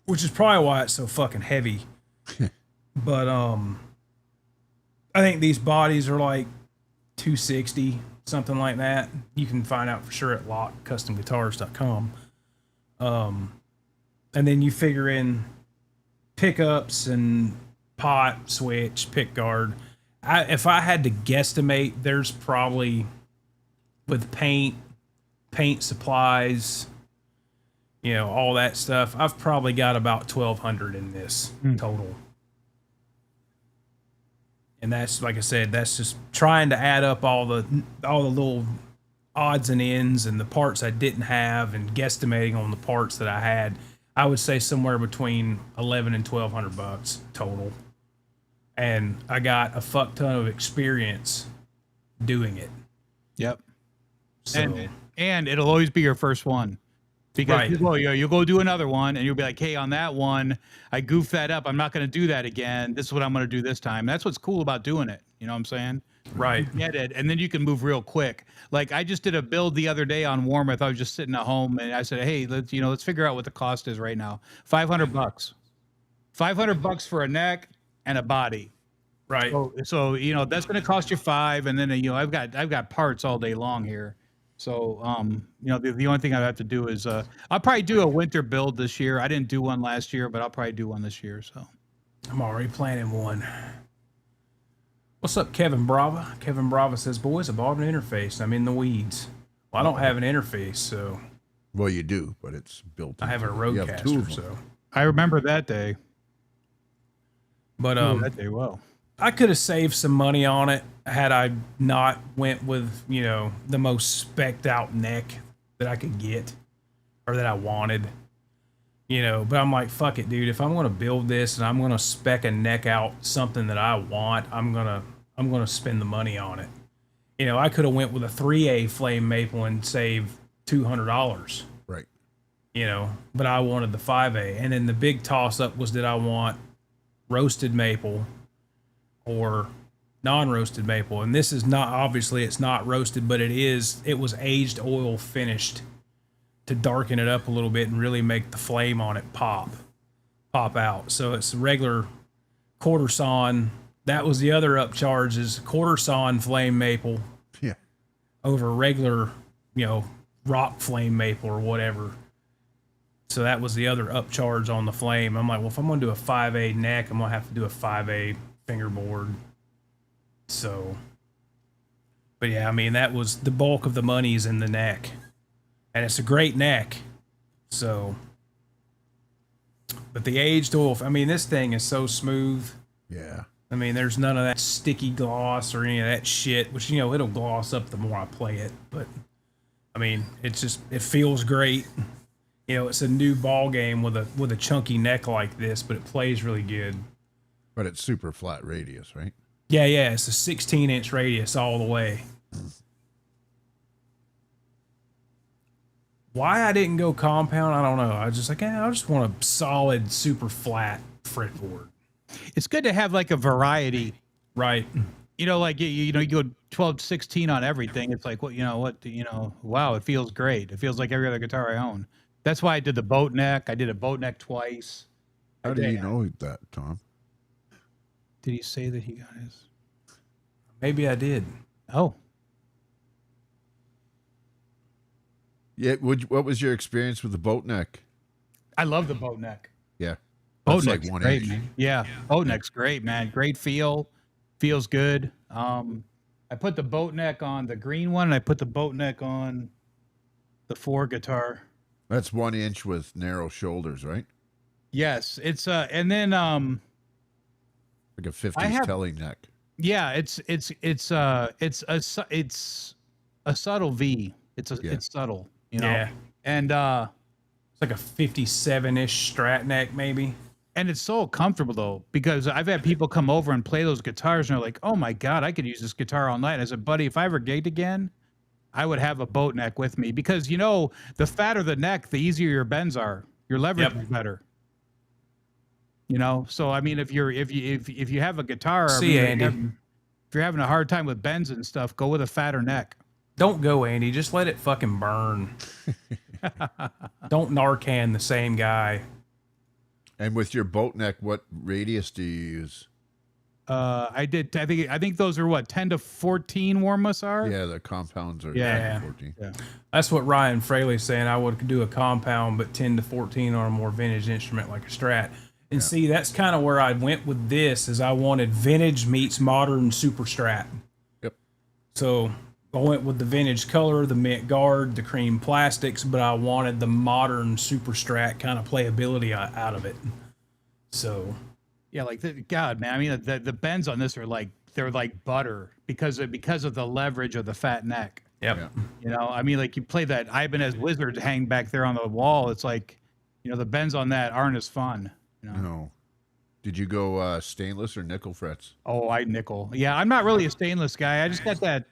Which is probably why it's so fucking heavy. But I think these bodies are like $260, something like that. You can find out for sure at lockcustomguitars.com. And then you figure in pickups and pot, switch, pick guard. If I had to guesstimate, there's probably, with paint supplies, all that stuff, I've probably got about 1,200 in this total. And that's, like I said, that's just trying to add up all the little odds and ends and the parts I didn't have, and guesstimating on the parts that I had. I would say somewhere between $1,100 and $1,200 total. And I got a fuck ton of experience doing it. Yep. So, And it'll always be your first one. Because Right. you'll go do another one, and you'll be like, hey, on that one, I goofed that up. I'm not going to do that again. This is what I'm going to do this time. That's what's cool about doing it. You know what I'm saying? right. You get it, and then you can move real quick. Like, I just did a build the other day on Warmouth. I was just sitting at home, and I said, hey, let's figure out what the cost is right now. $500. $500 for a neck and a body. Right. So that's going to cost you $5, and then I've got parts all day long here. So the only thing I have to do is I'll probably do a winter build this year. I didn't do one last year, but I'll probably do one this year. So I'm already planning one. What's up, Kevin Brava? Kevin Brava says, boys, I bought an interface. I'm in the weeds. Well, I don't have an interface, so Well, you do, but it's built. I have a you have two Roadcaster, of them. so. I remember that day. But That day well. I could have saved some money on it had I not went with, the most specced out neck that I could get or that I wanted. But I'm like, fuck it, dude. If I'm going to build this and I'm going to spec a neck out something that I want, I'm going to spend the money on it. I could have went with a 3A flame maple and saved $200. Right. But I wanted the 5A. And then the big toss up was, did I want roasted maple or non-roasted maple? And this is not, obviously it's not roasted, but it was aged oil finished to darken it up a little bit and really make the flame on it pop out. So it's regular quarter sawn. That was the other upcharge, is quarter sawn flame maple Yeah. over regular, rock flame maple or whatever. So that was the other upcharge on the flame. I'm like, well, if I'm going to do a 5A neck, I'm going to have to do a 5A fingerboard. So, but yeah, I mean, that was the bulk of the money's in the neck. And it's a great neck. So, but the aged oil, I mean, this thing is so smooth. Yeah. I mean, there's none of that sticky gloss or any of that shit, which, it'll gloss up the more I play it. But, I mean, it feels great. It's a new ball game with a chunky neck like this, but it plays really good. But it's super flat radius, right? Yeah, it's a 16-inch radius all the way. Why I didn't go compound, I don't know. I was just like, I just want a solid, super flat fretboard. It's good to have like a variety. Right. You know, like you know, you go 12, 16 on everything. It's like, wow, it feels great. It feels like every other guitar I own. That's why I did the boat neck. I did a boat neck twice. How do you know that, Tom? Did he say that he got his? Maybe I did. Oh, Yeah. What was your experience with the boat neck? I love the boat neck. Yeah. Boat That's neck's like 1 great, inch. man. Yeah, boat neck's great, man. Great feel, feels good. I put the boat neck on the green one, and I put the boat neck on the 4 guitar. That's 1 inch with narrow shoulders, right? Yes, it's and then Like a 50s telly neck. yeah, it's a subtle V. It's subtle, you know. Yeah. And It's like a 57-ish Strat neck, maybe. and it's so comfortable though, because I've had people come over and play those guitars and they're like, "Oh my god, I could use this guitar all night." And I said, "Buddy, if I ever gigged again, I would have a boat neck with me, because you know, the fatter the neck, the easier your bends are. Your leverage is better. You know, so I mean, if you have a guitar, See, Andy. if you're having a hard time with bends and stuff, go with a fatter neck. Don't go, Andy. Just let it fucking burn. Don't Narcan the same guy. And with your boat neck, what radius do you use? I think those are what, 10 to 14 Warmus are. Yeah, the compounds are Yeah. 14. Yeah. That's what Ryan Fraley's saying. I would do a compound, but 10 to 14 on a more vintage instrument like a Strat. And see, that's kind of where I went with this, is I wanted vintage meets modern super Strat. Yep. So I went with the vintage color, the mint guard, the cream plastics, but I wanted the modern super Strat kind of playability out of it. So Yeah, like God, man. I mean, the bends on this are like, they're like butter because of the leverage of the fat neck. yep. Yeah. You know, I mean, like you play that Ibanez Wizard hang back there on the wall. It's like, you know, the bends on that aren't as fun. You know? No. Did you go stainless or nickel frets? Oh, I nickel. Yeah, I'm not really a stainless guy. I just got that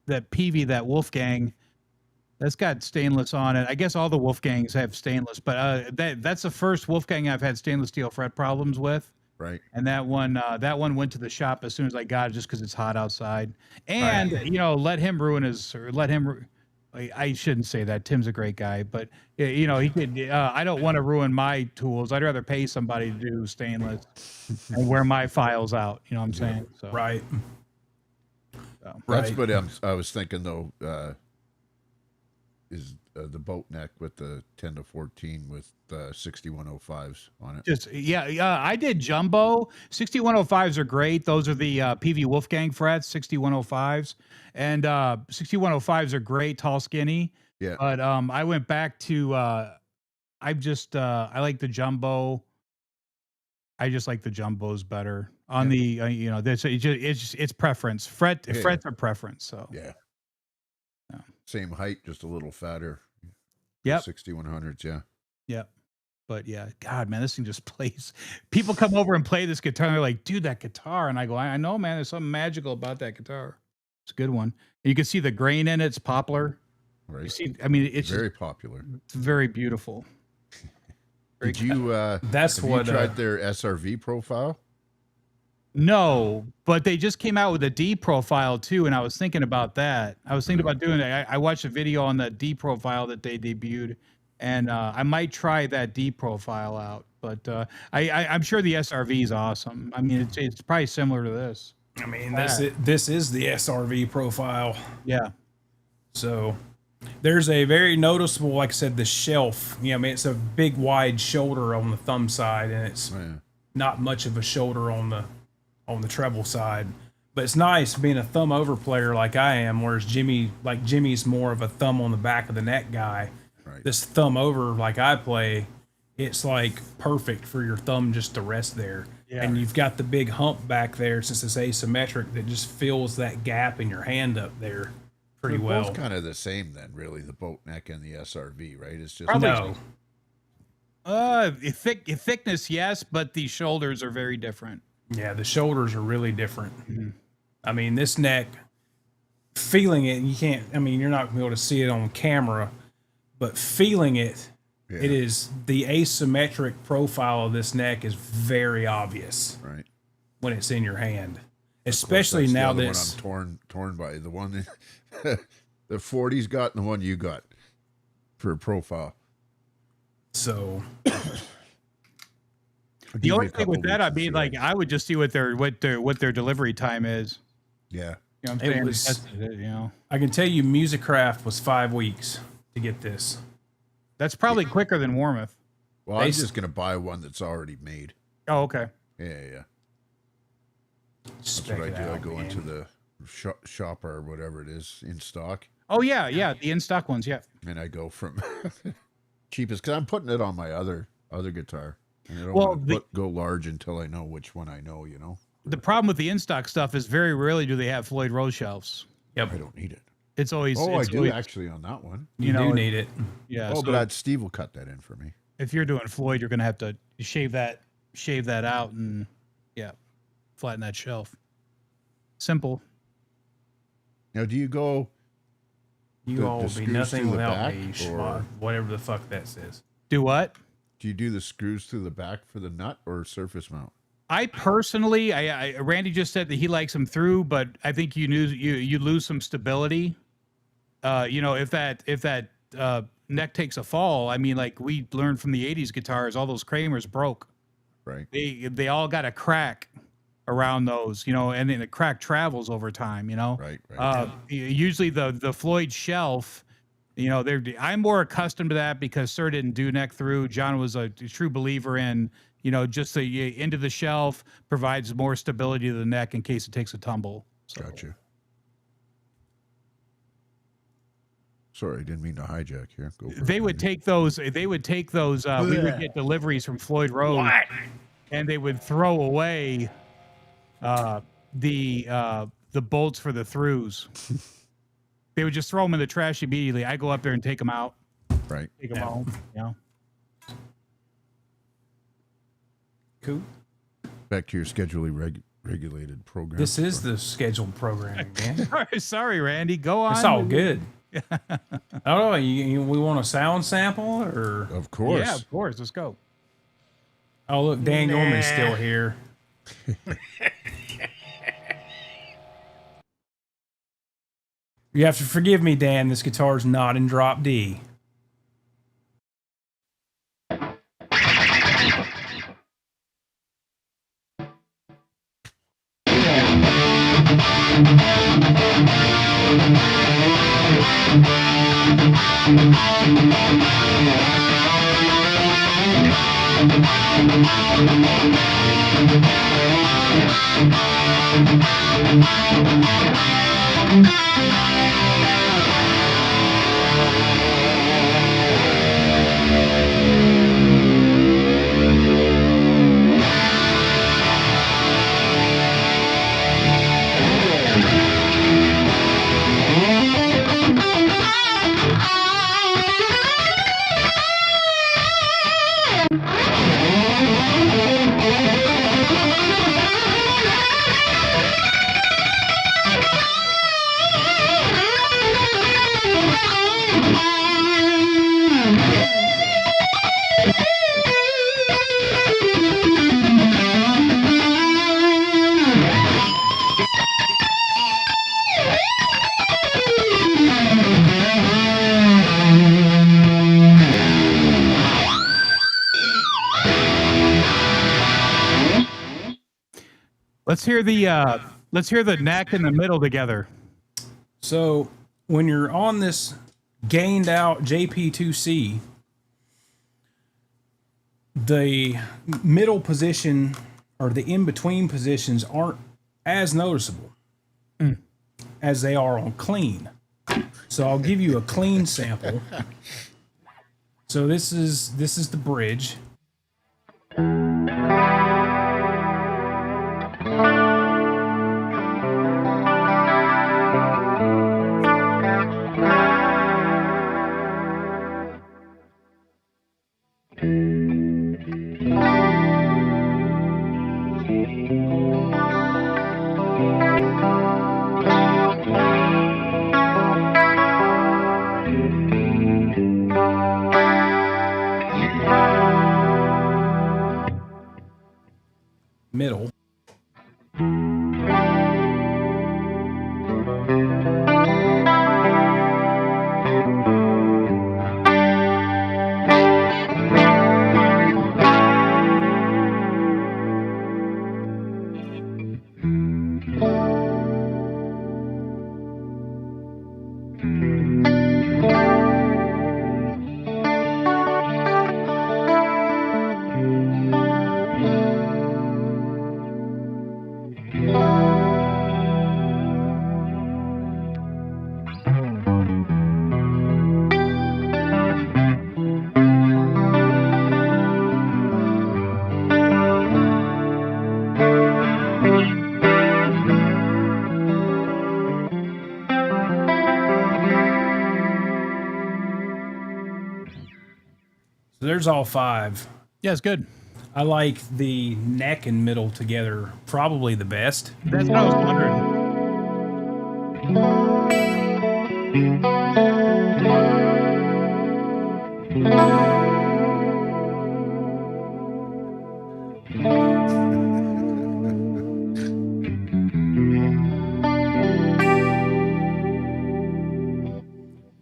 PV, that Wolfgang. That's got stainless on it. I guess all the Wolfgangs have stainless, but that's the first Wolfgang I've had stainless steel fret problems with. Right. And that one went to the shop as soon as I got it, just because it's hot outside. And you know, I shouldn't say that. Tim's a great guy, but you know, he could. I don't want to ruin my tools. I'd rather pay somebody to do stainless and wear my files out. You know what I'm saying? So, Right. That's Right. what I was thinking, though, is the boat neck with the 10 to 14 with 6105s on it. Just I did jumbo. 6105s are great. Those are the PV Wolfgang frets, 6105s, and 6105s are great, tall, skinny. Yeah. But I went back to I like the jumbo. I just like the jumbos better on the you know, it's preference. Frets are preference. So Yeah. Yeah. Same height, just a little fatter. Yep. 6100s, yeah. Yep. But yeah, God, man, this thing just plays. People come over and play this guitar, and they're like, "Dude, that guitar!" And I go, "I know, man. There's something magical about that guitar. It's a good one. And you can see the grain in it. It's poplar. Right. You see, I mean, it's Very popular. it's very beautiful." Did you That's have what you tried their SRV profile? No, but they just came out with a D profile too, and I was thinking about that. I was thinking about doing that. I watched a video on the D profile that they debuted, and I might try that D profile out. But I'm sure the SRV is awesome. I mean, it's probably similar to this. I mean, this is the SRV profile. Yeah. So there's a very noticeable, like I said, the shelf. You know, I mean, it's a big wide shoulder on the thumb side, and it's Yeah. not much of a shoulder on the treble side. But it's nice being a thumb over player like I am, whereas Jimmy's more of a thumb on the back of the neck guy. Right. This thumb over like I play, it's like perfect for your thumb just to rest there. Yeah. And you've got the big hump back there since it's asymmetric that just fills that gap in your hand up there pretty They're well. both kind of the same then, really, the boat neck and the SRV, right? It's just No. Thickness, yes, but the shoulders are very different. Yeah, the shoulders are really different. I mean, this neck, feeling it, you can't, I mean, you're not going to be able to see it on camera, but feeling it, Yeah. it is the asymmetric profile of this neck is very obvious Right. when it's in your hand, Of course, especially that's the now other this. one I'm torn by the one the 40's got and the one you got for a profile. So The only thing with that, I mean, like, I would just see what their delivery time is. Yeah. You know what I'm It saying? was- That's it, you know, I can tell you, Musicraft was 5 weeks to get this. that's probably quicker than Warmouth. Well, I'm They- just gonna buy one that's already made. Oh, okay. Yeah. That's Spec what I it do. I out, go man. into the shop or whatever it is in stock, Oh yeah, the in stock ones, yeah. and I go from cheapest because I'm putting it on my other guitar, and I don't Well, want to go large until I know which one I know. The problem with the in stock stuff is very rarely do they have Floyd Rose shelves. Yep, I don't need it. It's always Oh, I it's do always- actually on that one. you know, do need it. Yeah. Oh, so but Steve will cut that in for me. if you're doing Floyd, you're gonna have to shave that out and flatten that shelf. Simple. Now, do you go? You all the will be screws nothing through the without back, me, or- schmuck, whatever the fuck that says. Do what? Do you do the screws through the back for the nut or surface mount? I personally, Randy just said that he likes them through, but I think you lose some stability. If that neck takes a fall, I mean, like we learned from the '80s guitars, all those Kramers broke. Right. They all got a crack around those, and then the crack travels over time. Right. Usually the Floyd shelf, I'm more accustomed to that because Sir didn't do neck through. John was a true believer in, just the into the shelf provides more stability to the neck in case it takes a tumble. So. Gotcha. Sorry, I didn't mean to hijack here. Go for They it, would Randy. take those. We would get deliveries from Floyd Rose, and they would throw away the bolts for the throughs. They would just throw them in the trash immediately. I go up there and take them out, Right. take them home. Cool. Back to your schedulely regulated program. This is the scheduled programming, man. Sorry, Randy. Go on. It's all good. I don't know. We want a sound sample or? Of course. Yeah, of course. Let's go. Oh, look, Dan Gorman's still here. You have to forgive me, Dan. This guitar's not in drop D. Let's hear the neck in the middle together. So when you're on this gained out JP2C, the middle position or the in-between positions aren't as noticeable as they are on clean. So I'll give you a clean sample. So this is the bridge. middle. So there's all 5. Yeah, it's good. I like the neck and middle together probably the best. That's what I was wondering.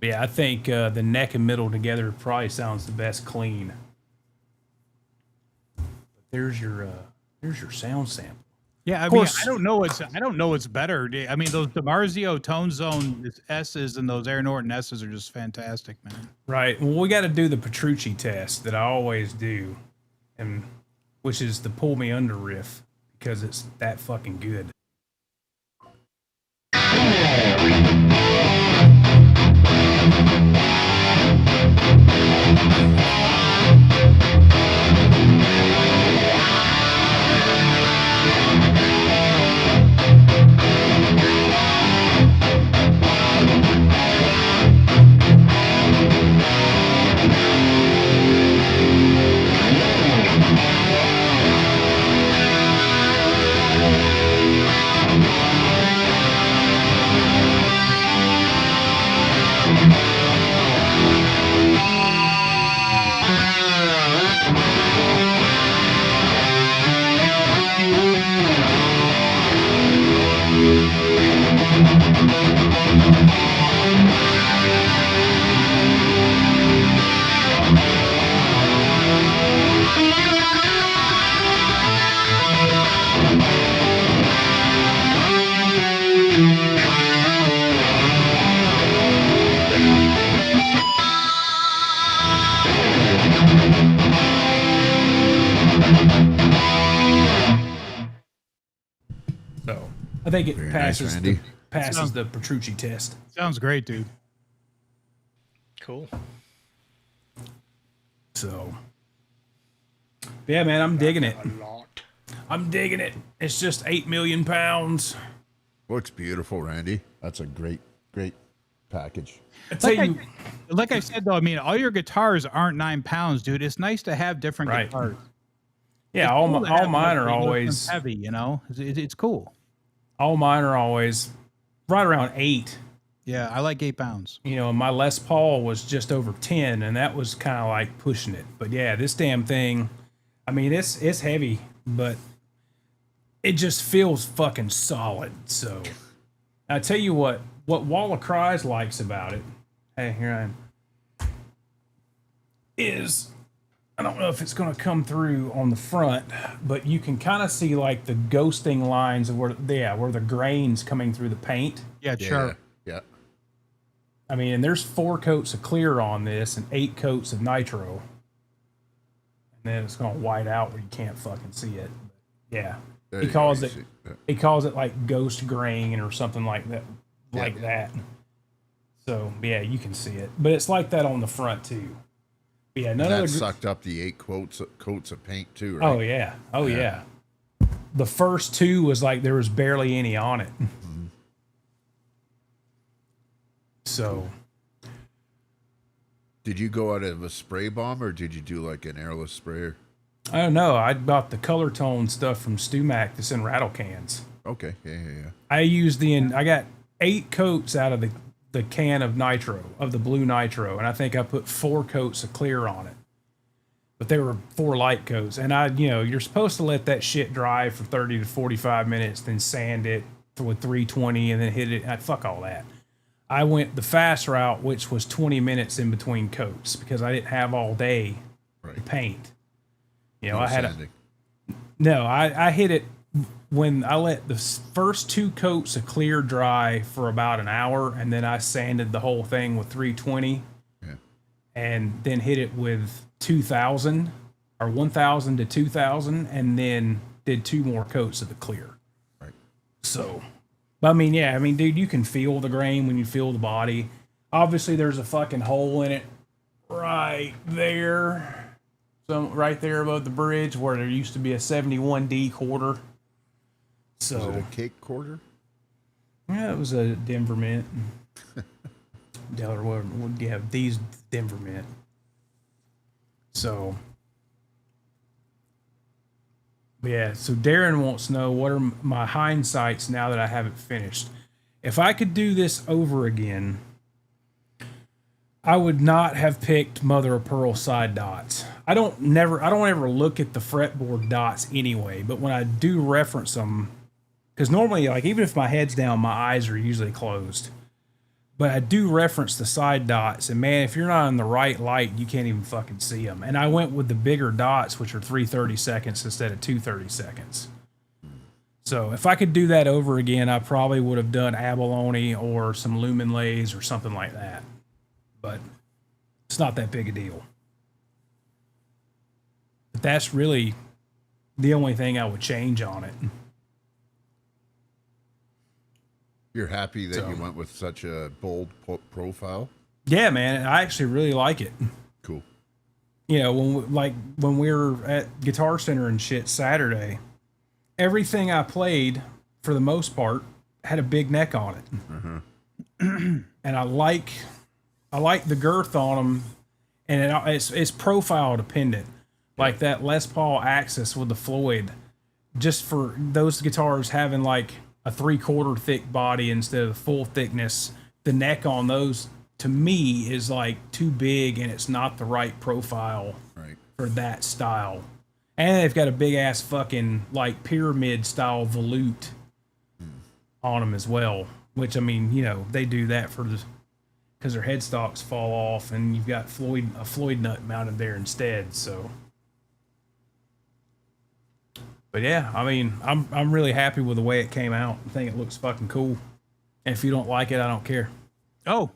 Yeah, I think the neck and middle together probably sounds the best clean. There's your sound sample. Yeah, I mean, I don't know what's better. I mean, those DiMarzio Tone Zone S's and those Air Norton S's are just fantastic, man. Right. Well, we got to do the Petrucci test that I always do, and which is the pull me under riff because it's that fucking good. So I think it Very passes nice, Randy. passes the Petrucci test. Sounds great, dude. Cool. So yeah, man, I'm digging it. A lot. I'm digging it. It's just 8 million pounds. Looks beautiful, Randy. That's a great package. I tell you, Like I said, though, I mean, all your guitars aren't 9 pounds, dude. It's nice to have different Right. guitars. yeah, It's all, cool my, to all have mine them are that look always heavy, you know? It's cool. all mine are always right around 8. Yeah, I like 8 pounds. You know, my Les Paul was just over 10, and that was kind of like pushing it. But yeah, this damn thing, I mean, it's heavy, but it just feels fucking solid. So I tell you what Wall of Cries likes about it, hey, here I am, is I don't know if it's going to come through on the front, but you can kind of see like the ghosting lines of where the grain's coming through the paint. Yeah, sure. Yeah. I mean, and there's 4 coats of clear on this and 8 coats of nitro. And then it's going to white out where you can't fucking see it. Yeah. There He you go, calls you it see. Yeah. he calls it like ghost grain or something like that. Like that. So yeah, you can see it. But it's like that on the front too. But yeah, none That of the sucked up the 8 coats of paint too, right? Oh yeah. Oh yeah. The first 2 was like there was barely any on it. So Did you go out of a spray bomb or did you do like an airless sprayer? I don't know. I bought the color tone stuff from StuMac that's in rattle cans. Okay. Yeah. I used I got 8 coats out of the can of nitro, of the blue nitro, and I think I put 4 coats of clear on it. but they were 4 light coats. And you're supposed to let that shit dry for 30 to 45 minutes, then sand it with 320 and then hit it. Fuck all that. I went the fast route, which was 20 minutes in between coats because I didn't have all day to paint. No I had sanding. I hit it when I let the first 2 coats of clear dry for about an hour, and then I sanded the whole thing with 320, and then hit it with 2,000 or 1,000 to 2,000, and then did 2 more coats of the clear. Right. So, but dude, you can feel the grain when you feel the body. Obviously, there's a fucking hole in it right there. Right there above the bridge where there used to be a 71D quarter. So, Is it a cake quarter? Yeah, it was a Denver Mint. Delaware, these Denver Mint. So, yeah, so Darren wants to know what are my hindsights now that I haven't finished. If I could do this over again, I would not have picked mother of pearl side dots. I don't ever look at the fretboard dots anyway, but when I do reference them, because normally, like, even if my head's down, my eyes are usually closed. But I do reference the side dots, and man, if you're not in the right light, you can't even fucking see them. And I went with the bigger dots, which are 330 seconds instead of 230 seconds. So if I could do that over again, I probably would have done abalone or some lumen lays or something like that. But it's not that big a deal. But that's really the only thing I would change on it. You're happy that you went with such a bold profile? Yeah, man, I actually really like it. Cool. When we were at Guitar Center and shit Saturday, everything I played, for the most part, had a big neck on it. And I like the girth on them, and it's profile dependent. Like that Les Paul Axis with the Floyd, just for those guitars having like a 3/4 thick body instead of the full thickness, the neck on those to me is like too big, and it's not the right profile for that style. And they've got a big ass fucking like pyramid style volute on them as well, which they do that because their headstocks fall off, and you've got a Floyd nut mounted there instead. So, but yeah, I'm really happy with the way it came out. I think it looks fucking cool. And if you don't like it, I don't care. Oh,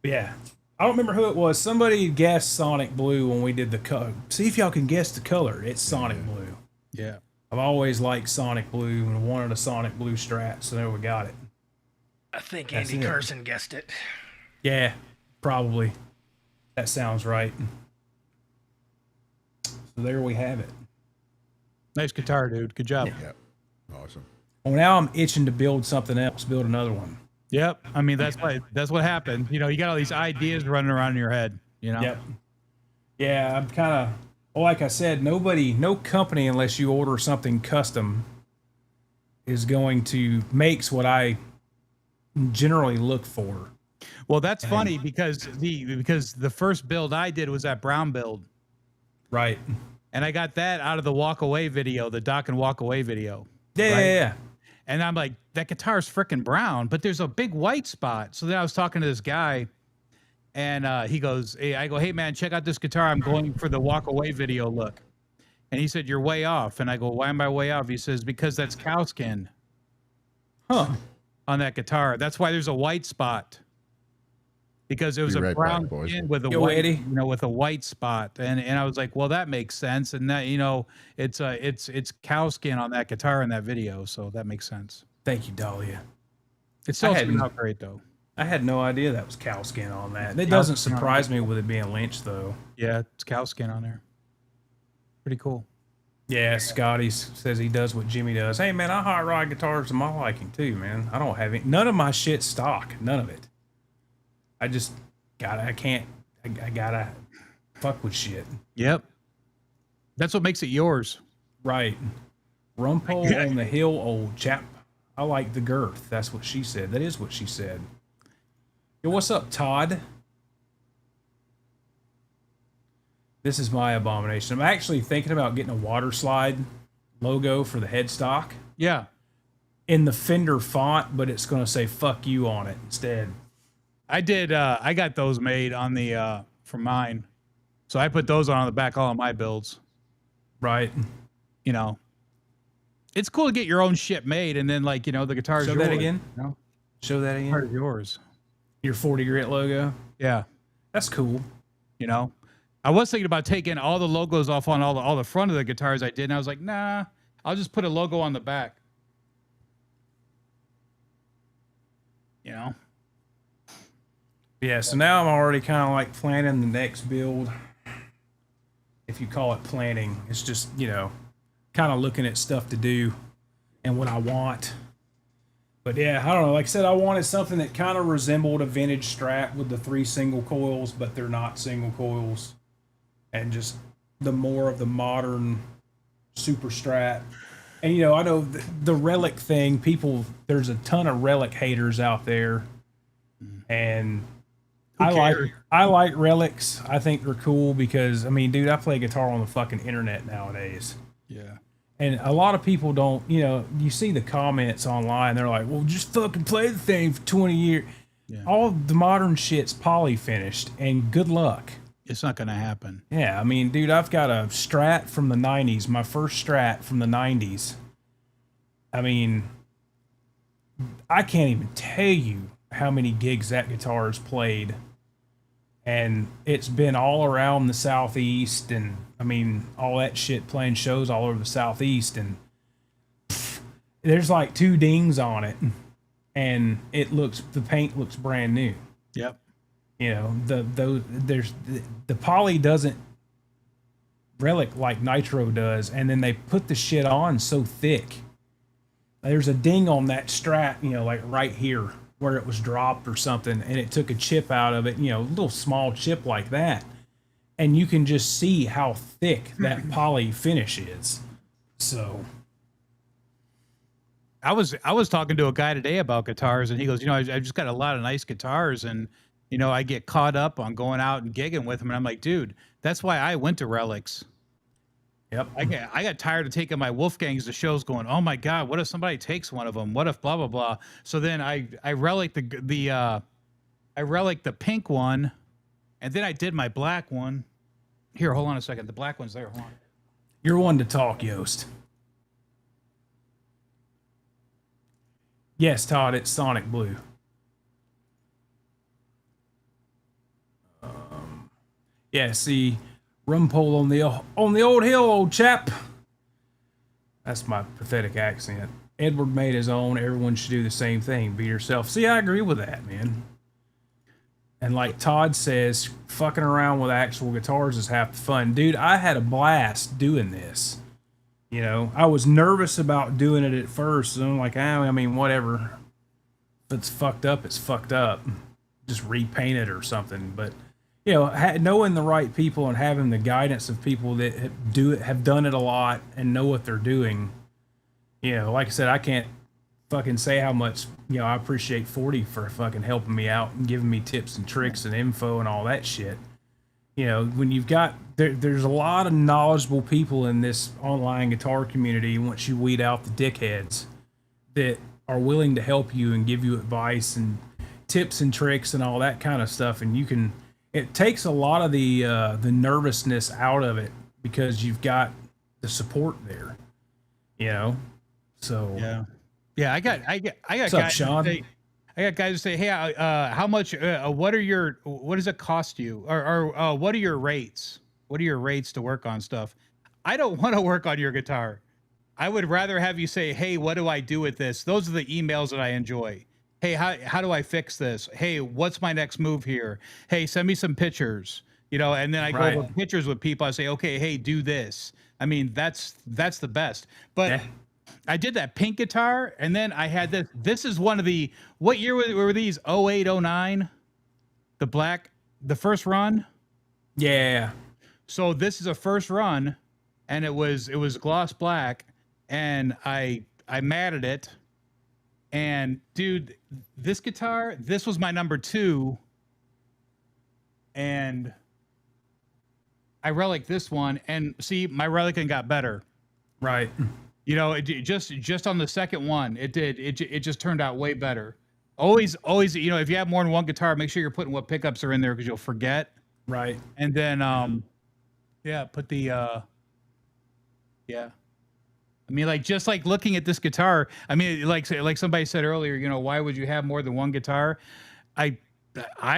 Yeah. I don't remember who it was. Somebody guessed Sonic Blue when we did the color. See if y'all can guess the color. It's Sonic Blue. yeah. I've always liked Sonic Blue and wanted a Sonic Blue Strat, so there we got it. I think That's Andy it. Carson guessed it. Yeah, probably. That sounds right. So there we have it. Nice guitar, dude. Good job. Yeah. Awesome. Well, now I'm itching to build something else, build another one. Yep. That's what happened. You got all these ideas running around in your head, Yep. Yeah, I'm kind of, like I said, no company, unless you order something custom, is going to makes what I generally look for. Well, that's funny because the first build I did was that brown build. Right. And I got that out of the walk away video, the dock and walk away video. Yeah, right? yeah. And I'm like, that guitar's freaking brown, but there's a big white spot. So then I was talking to this guy, and I go, hey man, check out this guitar. I'm going for the walk away video look. And he said, you're way off. And I go, why am I way off? He says, because that's cow skin. Huh. On that guitar. That's why there's a white spot. Because it was Be a right brown back, boys. skin with a Yo, white, Eddie. with a white spot. And I was like, well, that makes sense. And that, it's cow skin on that guitar in that video. So that makes sense. Thank you, Dahlia. It still hadn't- turned out great though. I had no idea that was cow skin on that. It doesn't surprise me with it being Lynch, though. Yeah, it's cow skin on there. Pretty cool. Yeah, Scotty says he does what Jimmy does. Hey, man, I hot rod guitars to my liking, too, man. I don't have any. None of my shit stock. None of it. I just I gotta fuck with shit. Yep. That's what makes it yours. Right. Rumpole on the hill, old chap. I like the girth. That's what she said. That is what she said. Yo, what's up, Todd? This is my abomination. I'm actually thinking about getting a water slide logo for the headstock Yeah. in the Fender font, but it's going to say "fuck you" on it instead. I did. I got those made on the for mine, so I put those on the back of all of my builds. Right. You know, it's cool to get your own shit made, and then like the guitar's Show yours. that again. You know? Show that again. Part of yours. Your 40 grit logo. Yeah. That's cool. You know, I was thinking about taking all the logos off on all the front of the guitars I did, and I was like, nah, I'll just put a logo on the back. You know. Yeah, so now I'm already kind of like planning the next build. If you call it planning, it's just, kind of looking at stuff to do and what I want. But yeah, I don't know. Like I said, I wanted something that kind of resembled a vintage Strat with the 3 single coils, but they're not single coils. And just the more of the modern Super Strat. And, I know the Relic thing, there's a ton of Relic haters out there. And I like Relics. I think they're cool because, dude, I play guitar on the fucking internet nowadays. Yeah. And a lot of people don't, you see the comments online. They're like, well, just fucking play the thing for 20 years. Yeah. All the modern shit's poly finished, and good luck. It's not going to happen. Yeah, dude, I've got a Strat from the 90s, my first Strat from the 90s. I can't even tell you how many gigs that guitar has played. And it's been all around the Southeast and, all that shit, playing shows all over the Southeast. And there's like 2 dings on it. And the paint looks brand new. Yep. The poly doesn't relic like nitro does. And then they put the shit on so thick. There's a ding on that Strat, like right here, where it was dropped or something, and it took a chip out of it, a little small chip like that. And you can just see how thick that poly finish is. So I was talking to a guy today about guitars, and he goes, I just got a lot of nice guitars, and I get caught up on going out and gigging with them, and I'm like, dude, that's why I went to Relics. Yep. I got tired of taking my Wolfgangs to shows going, oh my God, what if somebody takes one of them? What if blah, blah, blah. So then I relic the pink one, and then I did my black one. Here, hold on a second. The black one's there. Hold on. You're one to talk, Yost. Yes, Todd, it's Sonic Blue. Yeah, see, Rumpole on the old hill, old chap. That's my pathetic accent. Edward made his own. Everyone should do the same thing. Be yourself. See, I agree with that, man. And like Todd says, fucking around with actual guitars is half the fun. Dude, I had a blast doing this. I was nervous about doing it at first. And I'm like, whatever. If it's fucked up, it's fucked up. Just repaint it or something. But knowing the right people and having the guidance of people that have done it a lot and know what they're doing. Like I said, I can't fucking say how much, I appreciate 40 for fucking helping me out and giving me tips and tricks and info and all that shit. When you've got, there's a lot of knowledgeable people in this online guitar community once you weed out the dickheads that are willing to help you and give you advice and tips and tricks and all that kind of stuff. And it takes a lot of the nervousness out of it because you've got the support there, So yeah. I got What's guys up, Sean? I got guys who say, hey, how much? What does it cost you? Or what are your rates? What are your rates to work on stuff? I don't want to work on your guitar. I would rather have you say, hey, what do I do with this? Those are the emails that I enjoy. Hey, how do I fix this? Hey, what's my next move here? Hey, send me some pictures, and then I go over pictures with people. I say, okay, hey, do this. That's the best. But I did that pink guitar, and then I had this. This is one of the, what year were these? 08, 09? The black, the first run? Yeah. So this is a first run, and it was gloss black, and I matted it. And dude, this guitar, this was my number 2. And I relic this one, and see, my relicing got better. Right. You know, just on the second one, it did. It just turned out way better. Always, you know, if you have more than one guitar, make sure you're putting what pickups are in there because you'll forget. Right. And then, yeah, put the, yeah. I mean, like, just like looking at this guitar, I mean, like somebody said earlier, you know, why would you have more than one guitar? I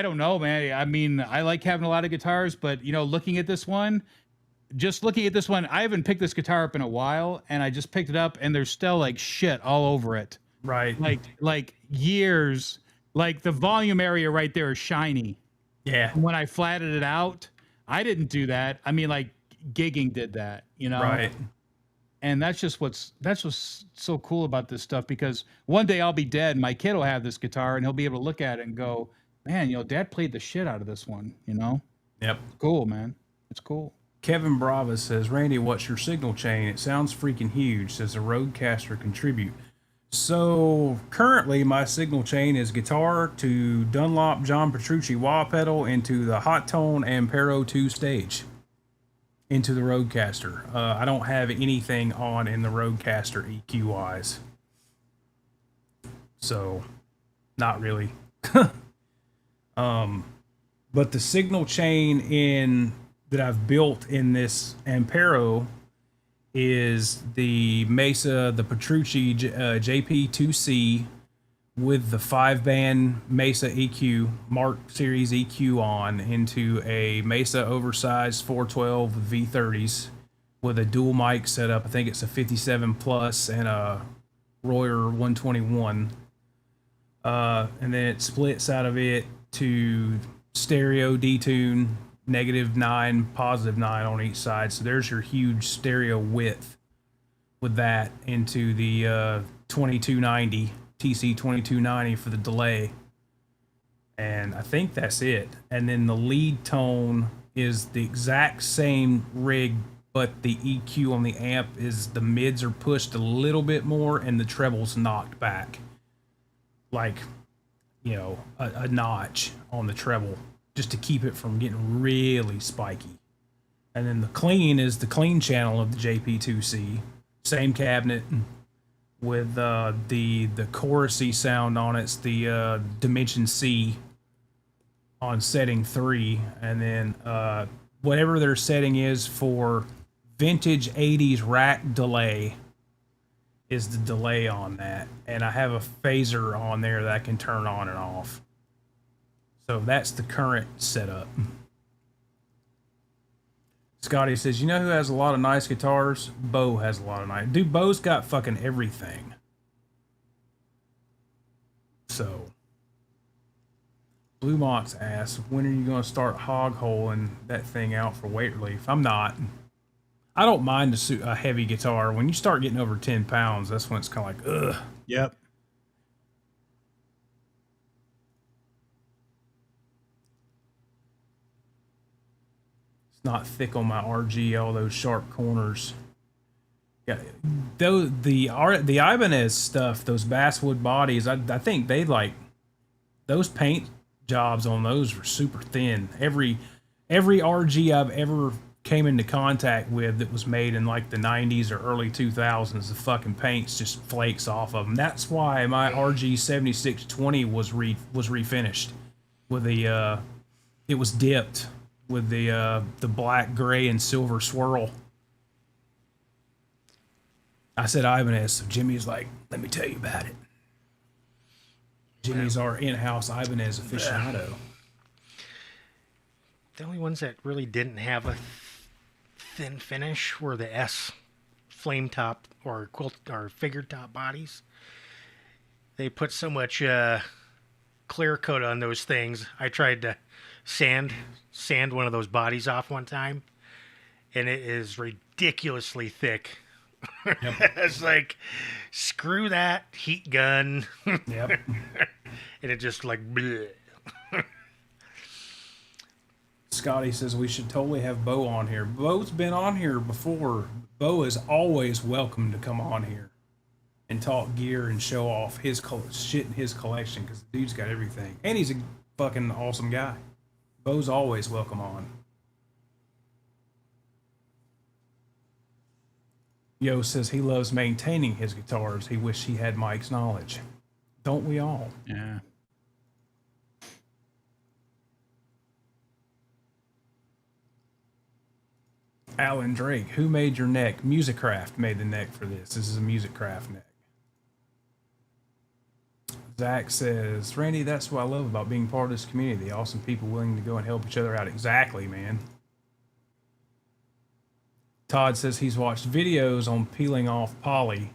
don't know, man. I mean, I like having a lot of guitars, but you know, looking at this one, I haven't picked this guitar up in a while, and I just picked it up, and there's still like shit all over it. Right. Like years, like the volume area right there is shiny. Yeah. When I flatted it out, I didn't do that. I mean, like gigging did that, you know? Right. And that's what's so cool about this stuff, because one day I'll be dead and my kid will have this guitar and he'll be able to look at it and go, man, you know, Dad played the shit out of this one, you know? Yep. Cool, man. It's cool. Kevin Brava says, Randy, what's your signal chain? It sounds freaking huge. Does a Rodecaster contribute? So currently my signal chain is guitar to Dunlop John Petrucci wah pedal into the Hot Tone Ampero 2 stage into the Rodecaster. I don't have anything on in the Rodecaster EQ wise. So not really. But the signal chain that I've built in this Ampero is the Mesa, the Petrucci JP2C with the 5-band Mesa EQ, Mark Series EQ on into a Mesa oversized 412 V30s with a dual mic setup. I think it's a 57 plus and a Royer 121. And then it splits out of it to stereo detune, -9, +9 on each side. So there's your huge stereo width with that into the 2290, TC 2290 for the delay. And I think that's it. And then the lead tone is the exact same rig, but the EQ on the amp is the mids are pushed a little bit more and the treble's knocked back. Like, you know, a notch on the treble, just to keep it from getting really spiky. And then the clean is the clean channel of the JP2C. Same cabinet with the chorusy sound on it. It's the Dimension C on setting 3. And then whatever their setting is for vintage 80s rack delay is the delay on that. And I have a phaser on there that I can turn on and off. So that's the current setup. Scotty says, you know who has a lot of nice guitars? Bo has a lot of nice. Dude, Bo's got fucking everything. So, Blue Mox asks, when are you going to start hog holing that thing out for weight relief? I'm not. I don't mind a heavy guitar. When you start getting over 10 pounds, that's when it's kind of like, ugh. Yep. Not thick on my RG, all those sharp corners. Yeah, though the Ibanez stuff, those basswood bodies, I think they like those paint jobs on those were super thin. Every RG I've ever came into contact with that was made in like the 90s or early 2000s, the fucking paints just flakes off of them. That's why my RG 7620 was refinished with the it was dipped with the black, gray, and silver swirl. I said Ibanez, so Jimmy's like, let me tell you about it. Jimmy's our in-house Ibanez aficionado. The only ones that really didn't have a thin finish were the S flame top or quilt or figure top bodies. They put so much clear coat on those things. I tried to sand one of those bodies off one time, and it is ridiculously thick. Yep. It's like, screw that heat gun. Yep. And it just like bleh. Scotty says we should totally have Bo on here. Bo's been on here before. Bo is always welcome to come on here and talk gear and show off his shit in his collection, because the dude's got everything. And he's a fucking awesome guy. Bo's always welcome on. Yo says he loves maintaining his guitars. He wished he had Mike's knowledge. Don't we all? Yeah. Alan Drake, who made your neck? Musicraft made the neck for this. This is a Musicraft neck. Zach says, Randy, that's what I love about being part of this community. The awesome people willing to go and help each other out. Exactly, man. Todd says he's watched videos on peeling off poly.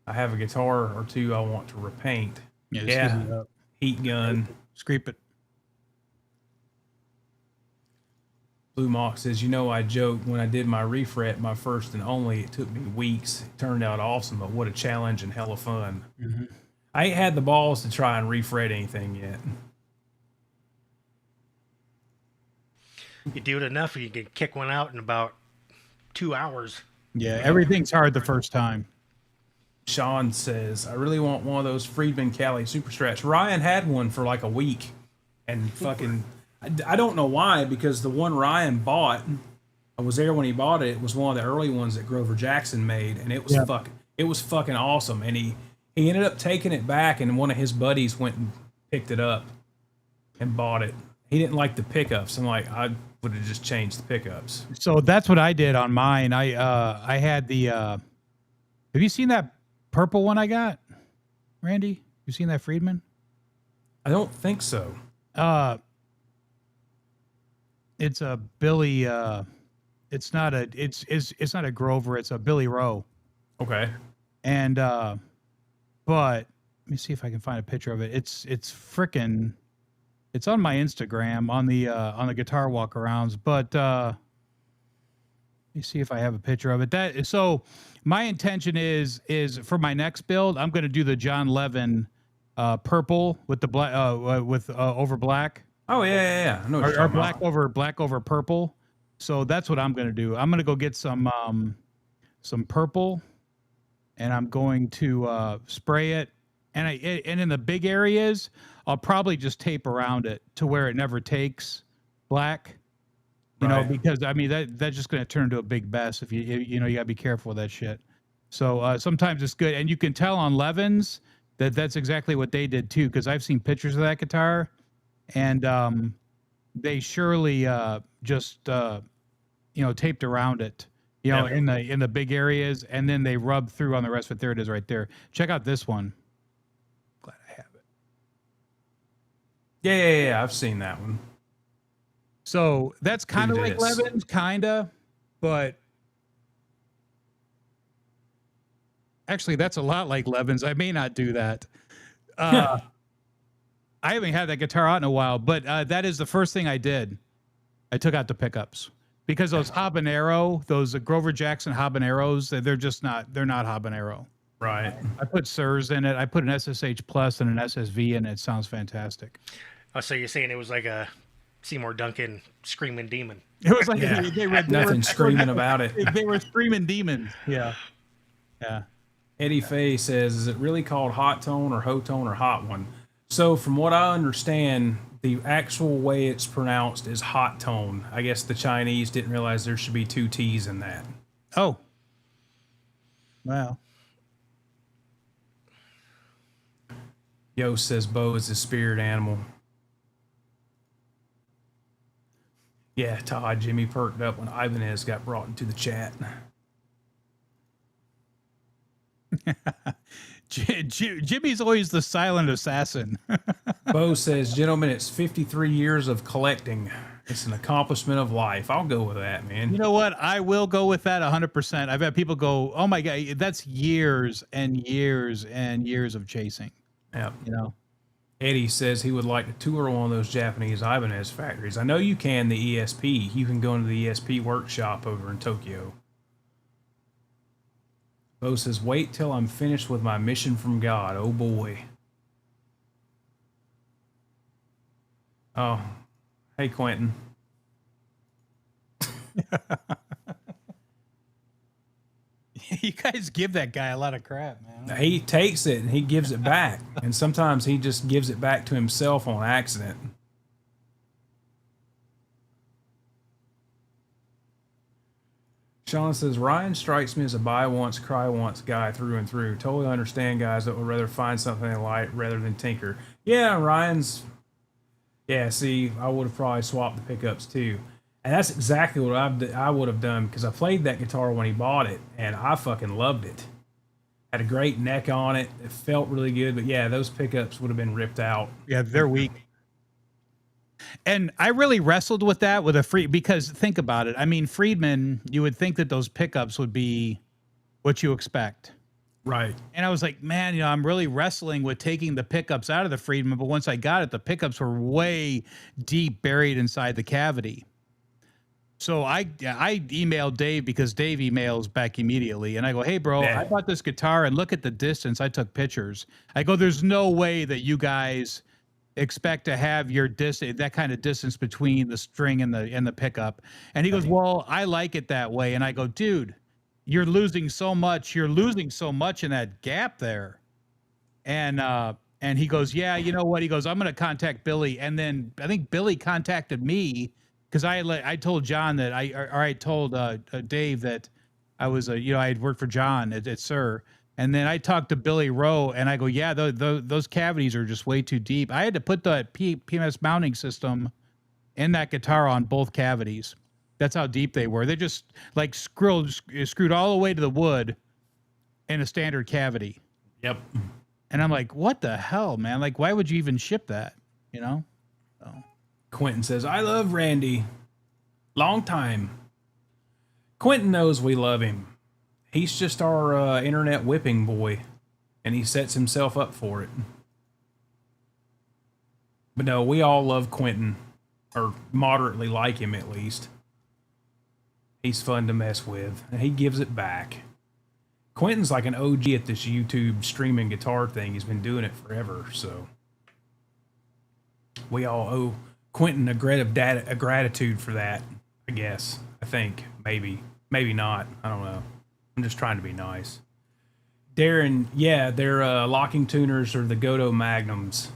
I have a guitar or two I want to repaint. Yeah. Heat gun. Scrape it. Blue Mox says, you know, I joked when I did my refret, my first and only, it took me weeks. It turned out awesome, but what a challenge and hella fun. Mm-hmm. I ain't had the balls to try and refret anything yet. You do it enough, you can kick one out in about 2 hours. Yeah, everything's hard the first time. Sean says, I really want one of those Friedman Cali Super Strats. Ryan had one for like a week. And fucking, I don't know why, because the one Ryan bought, I was there when he bought it. It was one of the early ones that Grover Jackson made. And it was fucking awesome. And he ended up taking it back, and one of his buddies went and picked it up and bought it. He didn't like the pickups. I'm like, I would have just changed the pickups. So that's what I did on mine. I had the have you seen that purple one I got, Randy? You seen that Friedman? I don't think so. It's a Billy it's not a Grover, it's a Billy Rowe. Okay. And but let me see if I can find a picture of it. It's frickin', it's on my Instagram on the guitar walkarounds, but let me see if I have a picture of it. So my intention is for my next build, I'm going to do the John Levin purple with the black over black. Oh yeah. I know what you're Or talking black over purple. So that's what I'm going to do. I'm going to go get some purple, and I'm going to spray it. And in the big areas, I'll probably just tape around it to where it never takes black. You know, because I mean that's just going to turn into a big mess if you got to be careful with that shit. So sometimes it's good, and you can tell on Levins that's exactly what they did too, because I've seen pictures of that guitar, and they surely just taped around it, in the big areas, and then they rub through on the rest of it. There it is, right there. Check out this one. Glad I have it. Yeah. I've seen that one. So that's kind of like Levins, kinda, but actually that's a lot like Levins. I may not do that. I haven't had that guitar out in a while, but that is the first thing I did. I took out the pickups because those habanero, those Grover Jackson habaneros, they're not habanero. Right. I put SIRS in it. I put an SSH Plus and an SSV in it. It sounds fantastic. Oh, so you're saying it was like a Seymour Duncan screaming demon? It was like they were nothing screaming about it. They were screaming demons. Yeah. Eddie Fay says, is it really called hot tone or ho tone or hot one? So from what I understand, the actual way it's pronounced is hot tone. I guess the Chinese didn't realize there should be 2 T's in that. Oh. Wow. Yo says Bo is a spirit animal. Yeah, Todd, Jimmy perked up when Ibanez got brought into the chat. Jimmy's always the silent assassin. Bo says, gentlemen, it's 53 years of collecting. It's an accomplishment of life. I'll go with that, man. You know what? I will go with that 100%. I've had people go, oh my God, that's years and years and years of chasing. Yeah. Eddie says he would like to tour one of those Japanese Ibanez factories. I know you can, the ESP. You can go into the ESP workshop over in Tokyo. Bo says, wait till I'm finished with my mission from God. Oh boy. Oh, hey, Quentin. You guys give that guy a lot of crap, man. He takes it and he gives it back. And sometimes he just gives it back to himself on accident. Sean says, Ryan strikes me as a buy once, cry once guy through and through. Totally understand guys that would rather find something they like rather than tinker. Yeah, Ryan's... Yeah, see, I would have probably swapped the pickups too. And that's exactly what I would have done, because I played that guitar when he bought it, and I fucking loved it. Had a great neck on it. It felt really good, but yeah, those pickups would have been ripped out. Yeah, they're weak. And I really wrestled with that with a free, because think about it. I mean, Friedman, you would think that those pickups would be what you expect. Right. And I was like, man, you know, I'm really wrestling with taking the pickups out of the Friedman. But once I got it, the pickups were way deep buried inside the cavity. So I emailed Dave, because Dave emails back immediately. And I go, hey, bro, Yeah. I bought this guitar and look at the distance. I took pictures. I go, there's no way that you guys expect to have your that kind of distance between the string and the pickup. And he goes, well, I like it that way. And I go, dude, you're losing so much. You're losing so much in that gap there. And he goes, yeah, you know what? He goes, I'm going to contact Billy. And then I think Billy contacted me, because I told John that I told Dave that I was I had worked for John at Sir. And then I talked to Billy Rowe, and I go, yeah, those cavities are just way too deep. I had to put the PMS mounting system in that guitar on both cavities. That's how deep they were. They just like screwed all the way to the wood in a standard cavity. Yep. And I'm like, what the hell, man? Like, why would you even ship that? You know? So. Quentin says, I love Randy. Long time. Quentin knows we love him. He's just our internet whipping boy, and he sets himself up for it. But no, we all love Quentin, or moderately like him at least. He's fun to mess with, and he gives it back. Quentin's like an OG at this YouTube streaming guitar thing. He's been doing it forever, so we all owe Quentin a gratitude for that, I guess. I think. Maybe not. I don't know. I'm just trying to be nice. Darren, yeah, their locking tuners are the Godo Magnums.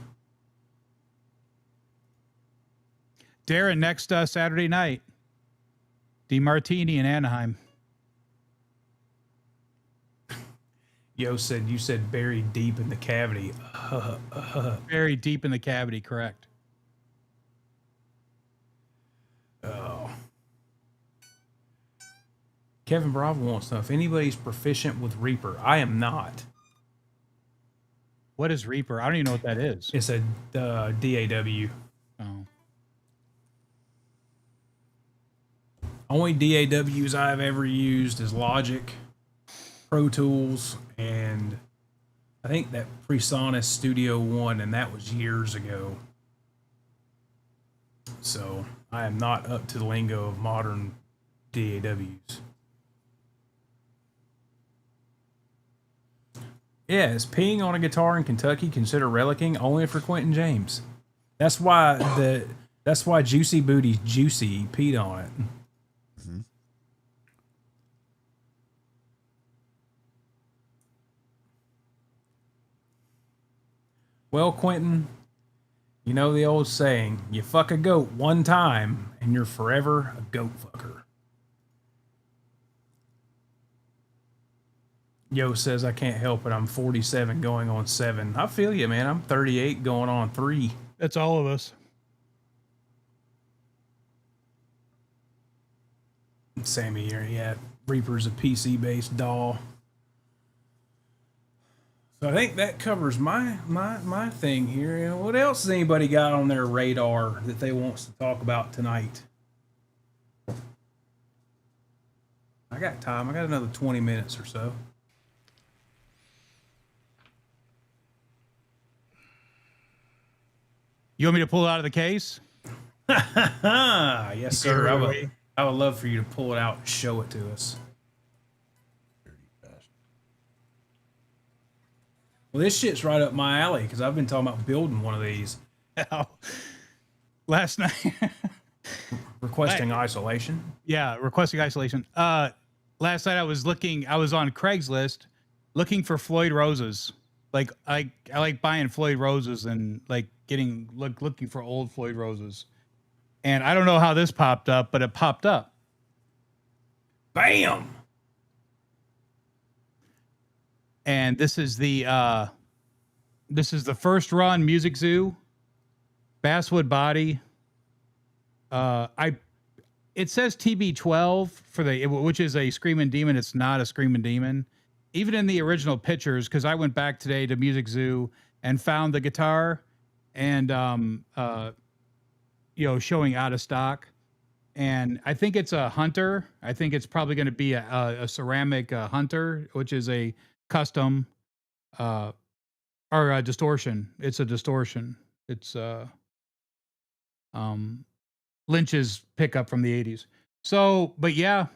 Darren, next Saturday night, DeMartini in Anaheim. Yo said you said buried deep in the cavity. Buried deep in the cavity, correct. Oh. Kevin Bravo wants to know if anybody's proficient with Reaper. I am not. What is Reaper? I don't even know what that is. It's a DAW. Oh. Only DAWs I've ever used is Logic, Pro Tools, and I think that PreSonus Studio One, and that was years ago. So I am not up to the lingo of modern DAWs. Yeah, is peeing on a guitar in Kentucky considered relicing? Only for Quentin James. That's why Juicy Booty's Juicy peed on it. Mm-hmm. Well, Quentin, you know the old saying, you fuck a goat one time and you're forever a goat fucker. Yo says, I can't help it. I'm 47 going on 7. I feel you, man. I'm 38 going on 3. That's all of us. Sammy here, yeah. Reaper's a PC-based DAW. So I think that covers my thing here. You know, what else has anybody got on their radar that they wants to talk about tonight? I got time. I got another 20 minutes or so. You want me to pull it out of the case? Yes, sir. I would love for you to pull it out and show it to us. Well, this shit's right up my alley because I've been talking about building one of these. Last night. Requesting isolation. Yeah, requesting isolation. Last night I was on Craigslist looking for Floyd roses. Like I like buying Floyd roses and like looking for old Floyd roses. And I don't know how this popped up, but it popped up. Bam. And this is the first run Music Zoo basswood body. It says TB12 for which is a Screaming Demon. It's not a Screaming Demon. Even in the original pictures, because I went back today to Music Zoo and found the guitar, and showing out of stock. And I think it's a Hunter. I think it's probably going to be a ceramic Hunter, which is a custom or a distortion. It's a distortion. It's Lynch's pickup from the 80s. So, but yeah,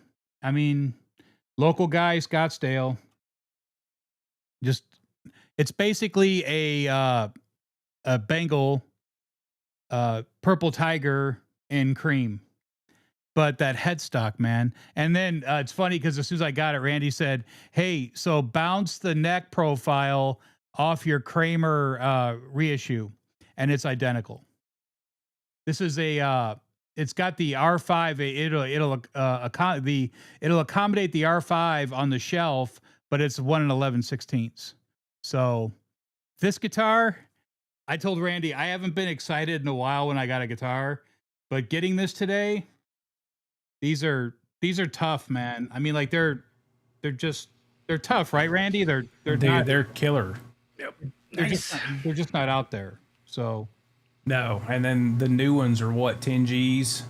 I mean, local guy, Scottsdale. Just, it's basically a Bengal purple tiger in cream, but that headstock, man. And then it's funny because as soon as I got it, Randy said, "Hey, so bounce the neck profile off your Kramer reissue," and it's identical. This is it's got the R5. It'll accommodate the R5 on the shelf, but it's 1 11/16. So this guitar, I told Randy I haven't been excited in a while when I got a guitar, but getting this today, these are tough, man. I mean, like they're tough, right, Randy? They're killer. Yep. They're Nice. just not out there. So No, and then the new ones are what, 10 Gs?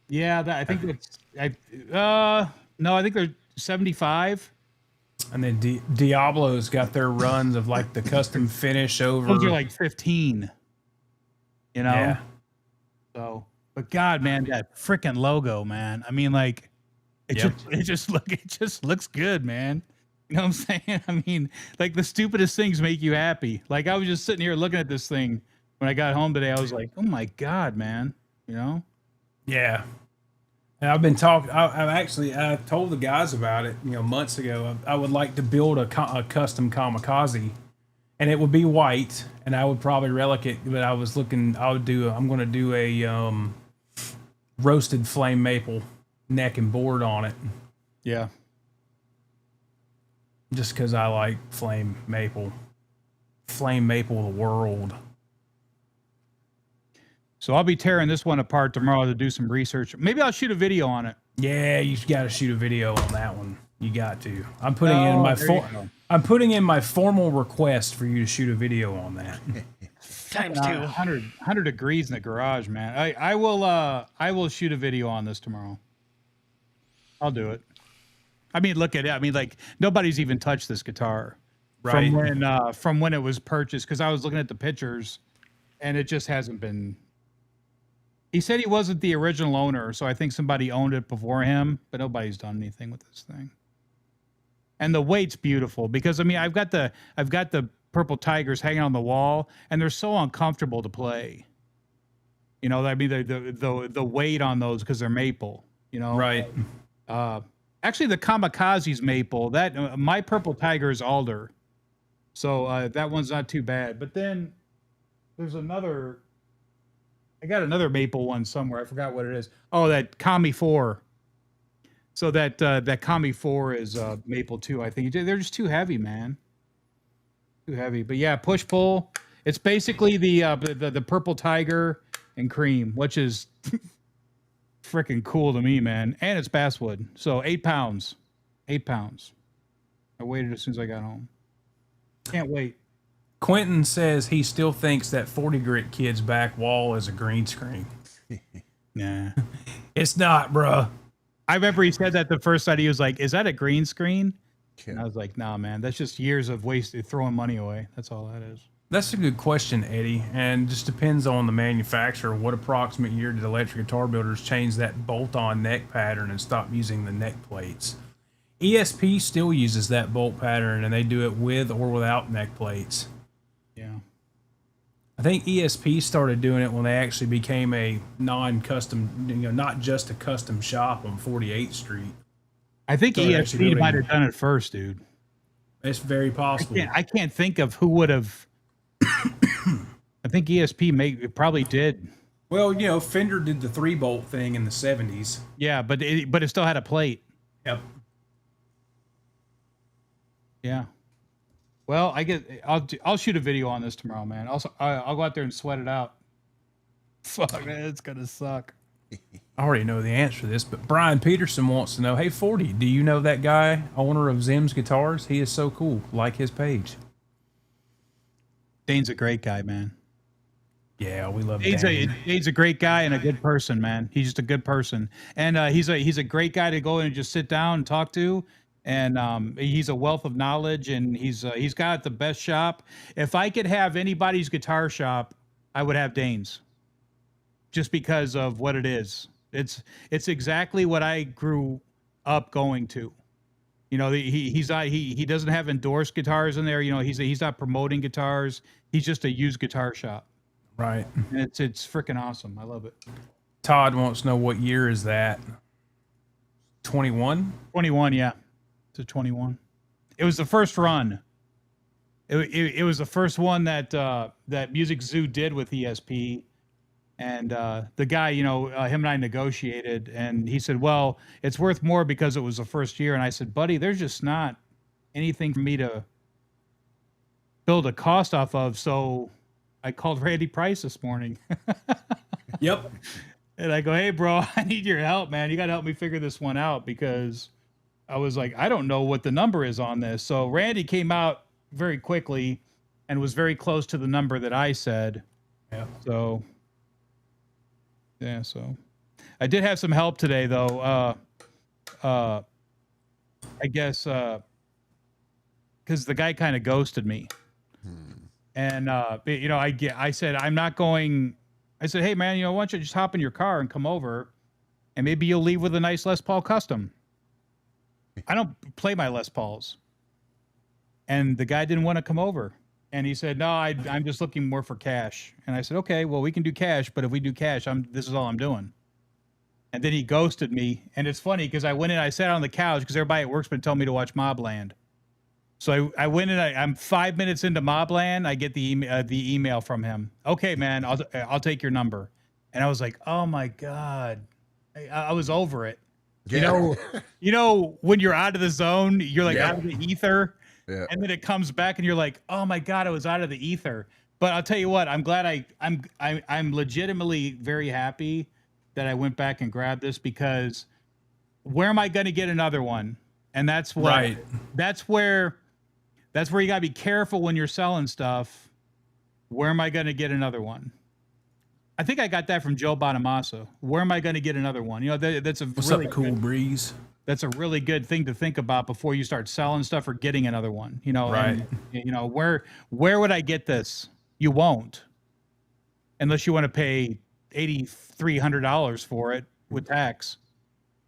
yeah, I think no, I think they're 75. And then Diablo's got their runs of like the custom finish over. Those are like 15. You know? Yeah. So, but God, man, that freaking logo, man. I mean, like, it just looks good, man. You know what I'm saying? I mean, like the stupidest things make you happy. Like I was just sitting here looking at this thing when I got home today. I was like, oh my God, man. You know? Yeah. And I've been talking. I told the guys about it, months ago. I would like to build a custom kamikaze, and it would be white, and I would probably relic it. But I'm going to do a roasted flame maple neck and board on it, Yeah. just because I like flame maple the world. So I'll be tearing this one apart tomorrow to do some research. Maybe I'll shoot a video on it. Yeah, you got to shoot a video on that one. You got to. I'm putting in my formal request for you to shoot a video on that. Times 2. 100 degrees in the garage, man. I will shoot a video on this tomorrow. I'll do it. I mean, look at it. I mean, like nobody's even touched this guitar Right. from when it was purchased, because I was looking at the pictures and it just hasn't been. He said he wasn't the original owner, so I think somebody owned it before him, but nobody's done anything with this thing. And the weight's beautiful because I mean I've got the purple tigers hanging on the wall, and they're so uncomfortable to play. You know, I mean the weight on those because they're maple. You know, Right. Actually, the kamikaze's maple. That my purple tiger is alder, so that one's not too bad. But then there's another. I got another maple one somewhere. I forgot what it is. Oh, that Kami 4. So that Kami 4 is maple too. I think they're just too heavy, man. Too heavy. But yeah, push pull. It's basically the purple tiger and cream, which is freaking cool to me, man. And it's basswood. So 8 pounds. 8 pounds. I waited as soon as I got home. Can't wait. Quentin says he still thinks that 40 Grit Kid's back wall is a green screen. Nah. It's not, bruh. I remember he said that the first night. He was like, "Is that a green screen?" Okay. And I was like, "Nah, man. That's just years of wasted throwing money away. That's all that is." That's a good question, Eddie, and just depends on the manufacturer. What approximate year did electric guitar builders change that bolt-on neck pattern and stop using the neck plates? ESP still uses that bolt pattern, and they do it with or without neck plates. Yeah. I think ESP started doing it when they actually became a non-custom, not just a custom shop on 48th Street. I think So they're actually ESP building- might have done it first, dude. It's very possible. I can't think of who would have. I think ESP probably did. Well, Fender did the 3-bolt thing in the 70s. Yeah, but it still had a plate. Yep. Yeah. Well, I'll shoot a video on this tomorrow, man. I'll go out there and sweat it out. Fuck, man, it's gonna suck. I already know the answer to this, but Brian Peterson wants to know, hey, 40, do you know that guy, owner of Zim's Guitars? He is so cool. Like his page. Dane's a great guy, man. Yeah, we love Dane's Dane. Dane's a great guy and a good person, man. He's just a good person, and he's a great guy to go in and just sit down and talk to. And he's a wealth of knowledge, and he's got the best shop. If I could have anybody's guitar shop, I would have Dane's, just because of what it is. It's exactly what I grew up going to. You know, he doesn't have endorsed guitars in there. You know, he's not promoting guitars. He's just a used guitar shop. Right. And it's freaking awesome. I love it. Todd wants to know, what year is that? 21? 21, yeah. To 21. It was the first run. It was the first one that that Music Zoo did with ESP, and the guy, you know, him and I negotiated, and he said, "Well, it's worth more because it was the first year." And I said, "Buddy, there's just not anything for me to build a cost off of." So I called Randy Price this morning. Yep. And I go, "Hey, bro, I need your help, man. You got to help me figure this one out," because I was like, I don't know what the number is on this. So Randy came out very quickly and was very close to the number that I said. Yeah. So, yeah, so I did have some help today, though. I guess because the guy kind of ghosted me. And, you know, I said, I'm not going. I said, hey, man, you know, why don't you just hop in your car and come over, and maybe you'll leave with a nice Les Paul custom. I don't play my Les Pauls. And the guy didn't want to come over. And he said, no, I'm just looking more for cash. And I said, okay, well, we can do cash, but if we do cash, this is all I'm doing. And then he ghosted me. And it's funny because I went in, I sat on the couch because everybody at work's been telling me to watch Mobland. So I went in, I'm 5 minutes into Mobland. I get the email from him. Okay, man, I'll take your number. And I was like, oh my God. I was over it. Yeah. You know, when you're out of the zone, you're like out of the ether, and then it comes back and you're like, oh my God, I was out of the ether. But I'll tell you what, I'm glad I'm legitimately very happy that I went back and grabbed this, because where am I going to get another one? And that's what, Right. that's where you gotta be careful when you're selling stuff. Where am I going to get another one? I think I got that from Joe Bonamassa. Where am I going to get another one? You know, that's a What's really up, Cool good, Breeze? that's a really good thing to think about before you start selling stuff or getting another one. You know, Right. and, you know, where would I get this? You won't, unless you want to pay $8,300 for it with tax,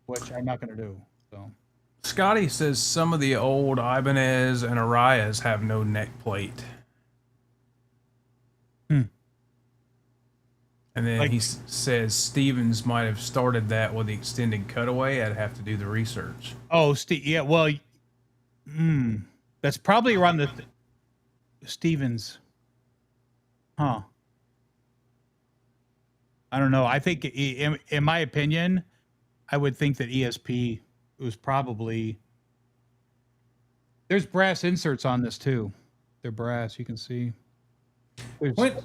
which I'm not going to do. So Scotty says some of the old Ibanez and Arias have no neck plate. And then Like- he says Stevens might have started that with the extended cutaway. I'd have to do the research. oh, yeah, well, that's probably around the Stevens. Huh. I don't know. I think, in my opinion, I would think that ESP was probably. There's brass inserts on this too. They're brass. You can see. There's-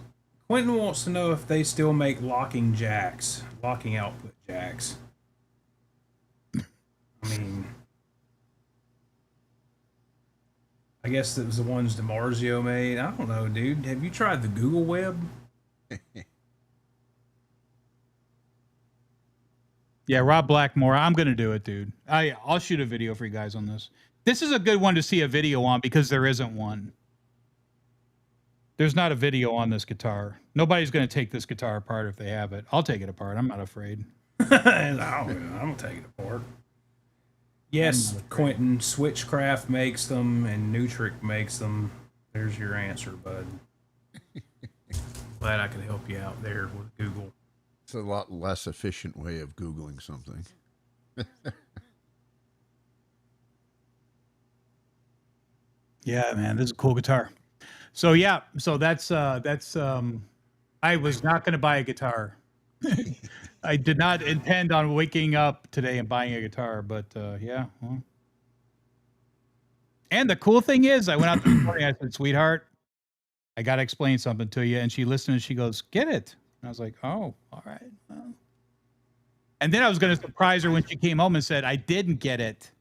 Quentin wants to know if they still make locking output jacks. I mean, I guess it was the ones DiMarzio made. I don't know, dude. Have you tried the Google web? Yeah, Rob Blackmore. I'm gonna do it, dude. I'll shoot a video for you guys on this. This is a good one to see a video on because there isn't one. There's not a video on this guitar. Nobody's gonna take this guitar apart if they have it. I'll take it apart. I'm not afraid. I'm gonna take it apart. Yes, Quentin. Switchcraft makes them, and Nutric makes them. There's your answer, bud. Glad I could help you out there with Google. It's a lot less efficient way of Googling something. Yeah, man, this is a cool guitar. So yeah, so that's I was not gonna buy a guitar. I did not intend on waking up today and buying a guitar, but yeah. Well. And the cool thing is, I went out this morning. I said, "Sweetheart, I got to explain something to you." And she listened and she goes, "Get it?" And I was like, "Oh, all right." Well. And then I was going to surprise her when she came home and said, "I didn't get it.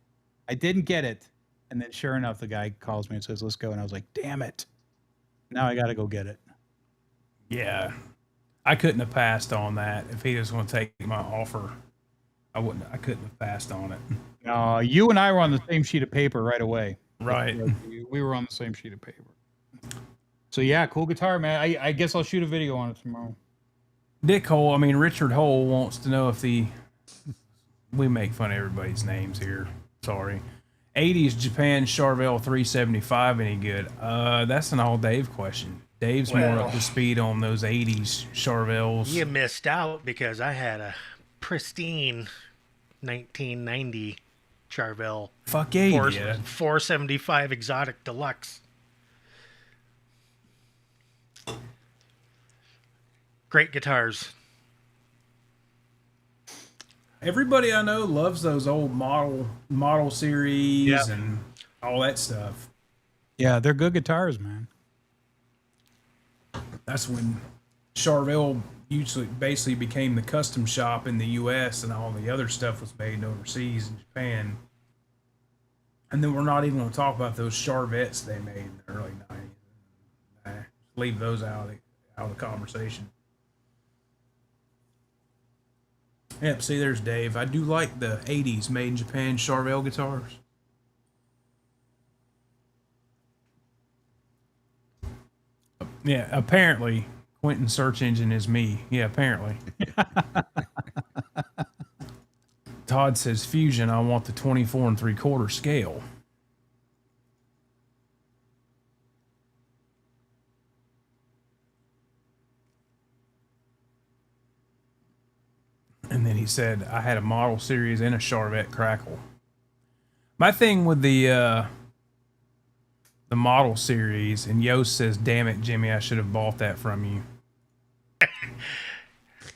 I didn't get it." And then sure enough, the guy calls me and says, "Let's go." And I was like, "Damn it. Now I got to go get it." Yeah. I couldn't have passed on that if he was going to take my offer. I couldn't have passed on it. No, you and I were on the same sheet of paper right away. Right. We were on the same sheet of paper. So yeah, cool guitar, man. I guess I'll shoot a video on it tomorrow. Dick Hole, Richard Hole wants to know if we make fun of everybody's names here. Sorry. 80s Japan Charvel 375 any good? That's an all Dave question. Dave's more up to speed on those 80s Charvels. You missed out because I had a pristine 1990 Charvel. Fuck yeah, you did. 475 Exotic Deluxe. Great guitars. Everybody I know loves those old model series and all that stuff. Yeah, they're good guitars, man. That's when Charvel basically became the custom shop in the U.S. and all the other stuff was made overseas in Japan. And then we're not even going to talk about those Charvettes they made in the early 90s. Leave those out of the conversation. Yep, see, there's Dave. I do like the 80s made in Japan Charvel guitars. Yeah, apparently Quentin's search engine is me. Yeah, apparently. Todd says Fusion, I want the 24 3/4 scale. And then he said, I had a model series and a Charvette Crackle. My thing with the model series, and Yost says, damn it, Jimmy, I should have bought that from you.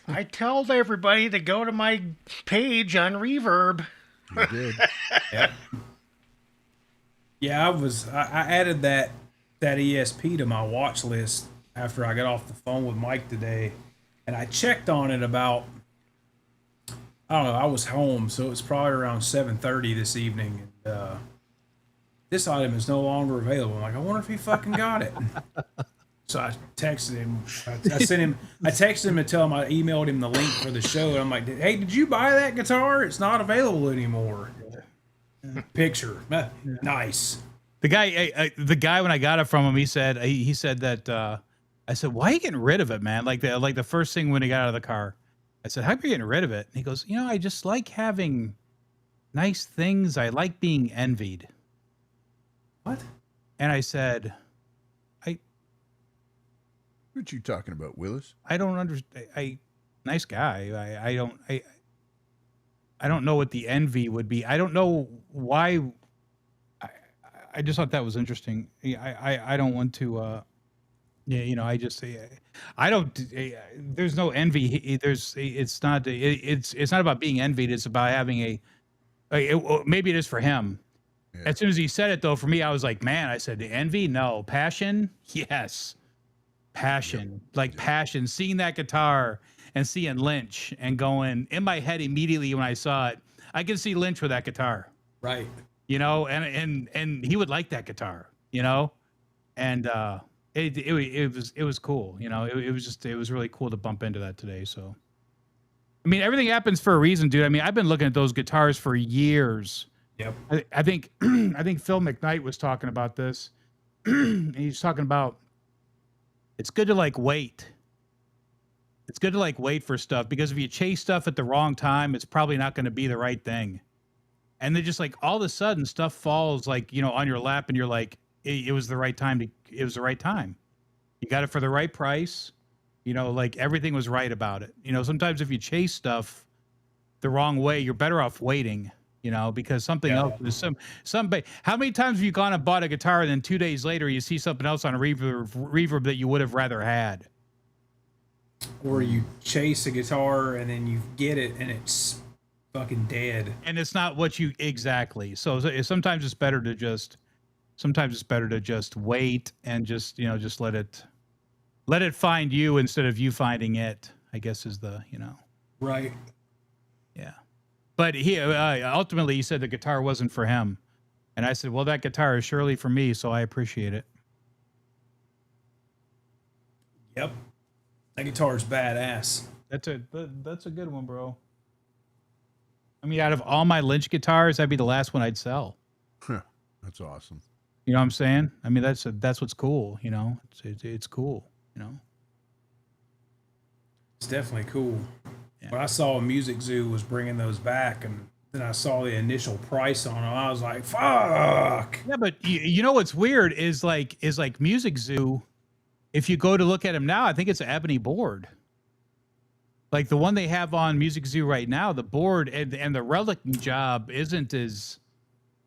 I told everybody to go to my page on Reverb. You did. Yep. Yeah, I added that ESP to my watch list after I got off the phone with Mike today, and I checked on it about, I don't know, I was home, so it was probably around 7:30 this evening, and this item is no longer available. I'm like, I wonder if he fucking got it. So I texted him. I texted him to tell him I emailed him the link for the show, and I'm like, hey, did you buy that guitar? It's not available anymore. Picture. Nice. The guy when I got it from him, he said that I said, why are you getting rid of it, man? Like the first thing when he got out of the car, I said, how are you getting rid of it? And he goes, I just like having nice things. I like being envied. What? And I said, What you talking about, Willis? I don't understand. Nice guy. I don't know what the envy would be. I don't know why. I just thought that was interesting. I don't want to. I don't. There's no envy. It's not. It's not about being envied. It's about having maybe it is for him. Yeah. As soon as he said it, though, for me, I was like, man. I said, envy, no. Passion, yes. Passion, passion. Seeing that guitar and seeing Lynch and going in my head immediately when I saw it, I can see Lynch with that guitar, right? And he would like that guitar, and it was cool, it was really cool to bump into that today. So, everything happens for a reason, dude. I've been looking at those guitars for years. Yep. I think Phil McKnight was talking about this. He's talking about. It's good to wait. It's good to wait for stuff, because if you chase stuff at the wrong time, it's probably not going to be the right thing. And then just all of a sudden stuff falls on your lap, and you're like, it was the right time it was the right time. You got it for the right price. Everything was right about it. Sometimes if you chase stuff the wrong way, you're better off waiting. Because something else is somebody. How many times have you gone and bought a guitar, and then 2 days later you see something else on a reverb that you would have rather had? Or you chase a guitar and then you get it and it's fucking dead. And it's not what you exactly. So sometimes it's better to just sometimes it's better to just wait and just, just let it find you instead of you finding it, I guess is the, Right. yeah. But he ultimately he said the guitar wasn't for him. And I said, well, that guitar is surely for me, so I appreciate it. Yep. That guitar's badass. That's a good one, bro. I mean, out of all my Lynch guitars, that'd be the last one I'd sell. That's awesome. You know what I'm saying? I mean, that's what's cool. It's cool. It's definitely cool. Yeah. When I saw Music Zoo was bringing those back, and then I saw the initial price on them, I was like, "Fuck!" Yeah, but you know what's weird is like Music Zoo. If you go to look at them now, I think it's an ebony board. Like the one they have on Music Zoo right now, the board and the Relic job isn't as.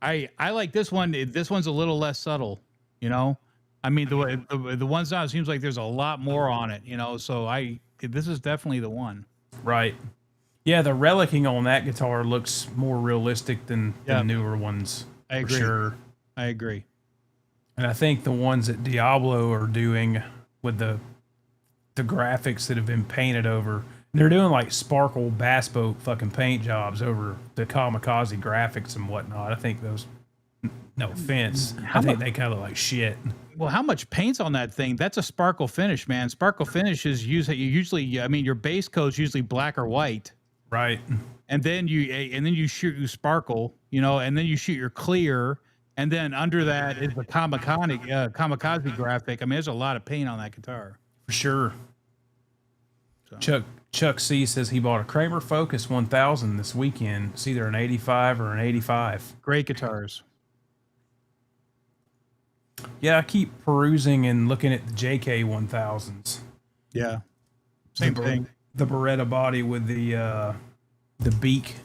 I like this one. This one's a little less subtle. I mean the ones now, it seems like there's a lot more on it. So this is definitely the one. Right. Yeah, the relicing on that guitar looks more realistic than the newer ones. I agree. For sure. I agree. And I think the ones that Diablo are doing with the graphics that have been painted over, they're doing like sparkle bass boat fucking paint jobs over the kamikaze graphics and whatnot. I think those, no offense, I think they kind of look like shit. Well, how much paint's on that thing? That's a sparkle finish, man. Sparkle finish is usually, I mean, your base coat's usually black or white. Right. And then you shoot your sparkle, and then you shoot your clear. And then under that is the kamikaze graphic. I mean, there's a lot of paint on that guitar. For sure. So. Chuck C says he bought a Kramer Focus 1000 this weekend. It's either an 85 or an 85. Great guitars. Yeah, I keep perusing and looking at the JK 1000s. Yeah. Same thing. The Beretta body with the beak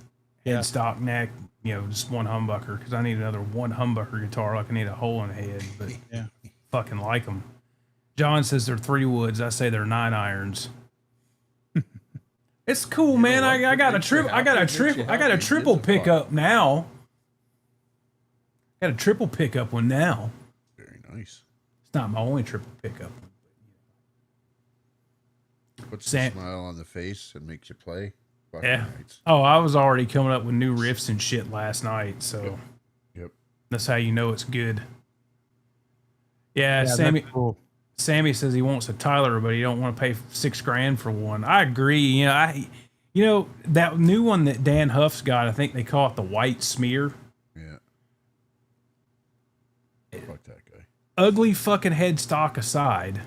headstock neck, just one humbucker, because I need another one humbucker guitar like I need a hole in the head, but Yeah. fucking like them. John says they're 3 woods. I say they're 9 irons. It's cool, man. I got a triple pickup now. Got a triple pickup one now. Very nice. It's not my only triple pickup. Puts a smile on the face and makes you play. Fucking nights. Oh, I was already coming up with new riffs and shit last night, so Yep. that's how you know it's good. Yeah, Sammy. Cool. Sammy says he wants a Tyler, but he don't want to pay $6,000 for one. I agree. That new one that Dan Huff's got, I think they call it the White Smear. Yeah. Fuck that guy. Ugly fucking headstock aside,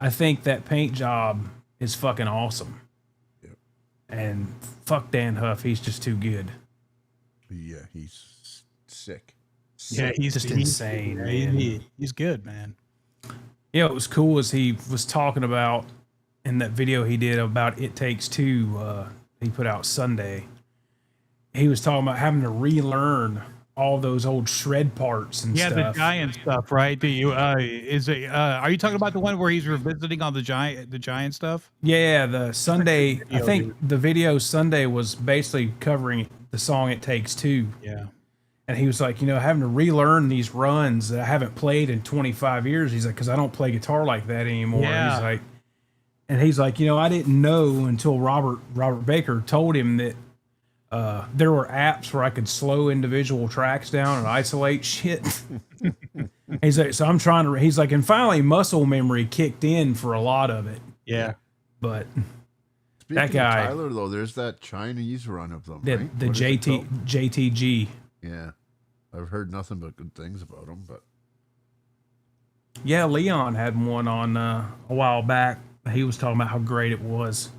I think that paint job is fucking awesome. Yep. And fuck Dan Huff, he's just too good. Yeah, he's sick. Yeah, he's just insane, man. He's good, man. Yeah, what was cool is he was talking about in that video he did about It Takes Two, he put out Sunday. He was talking about having to relearn all those old shred parts and stuff. Yeah, the giant stuff, right? Are you talking about the one where he's revisiting all the giant stuff? Yeah, the Sunday, I think the video Sunday was basically covering the song It Takes Two. Yeah. And he was like, having to relearn these runs that I haven't played in 25 years. He's like, because I don't play guitar like that anymore. Yeah. He's like, I didn't know until Robert Baker told him that there were apps where I could slow individual tracks down and isolate shit. He's like, so I'm trying to. He's like, and finally, muscle memory kicked in for a lot of it. Yeah, but Speaking that guy, of Tyler, though, there's that Chinese run of them. the Right? JTG. Yeah, I've heard nothing but good things about them. But Yeah, Leon had one on a while back. He was talking about how great it was.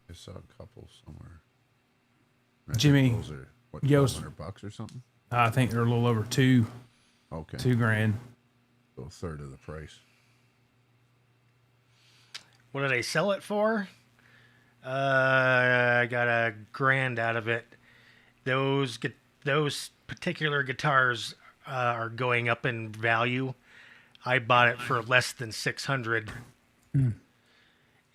I saw a couple somewhere. Jimmy, Those are, what, Yost- $1,200 or something? I think they're a little over $2,000. Okay. $2,000. So a third of the price. What do they sell it for? I got $1,000 out of it. Those particular guitars are going up in value. I bought it for less than $600, and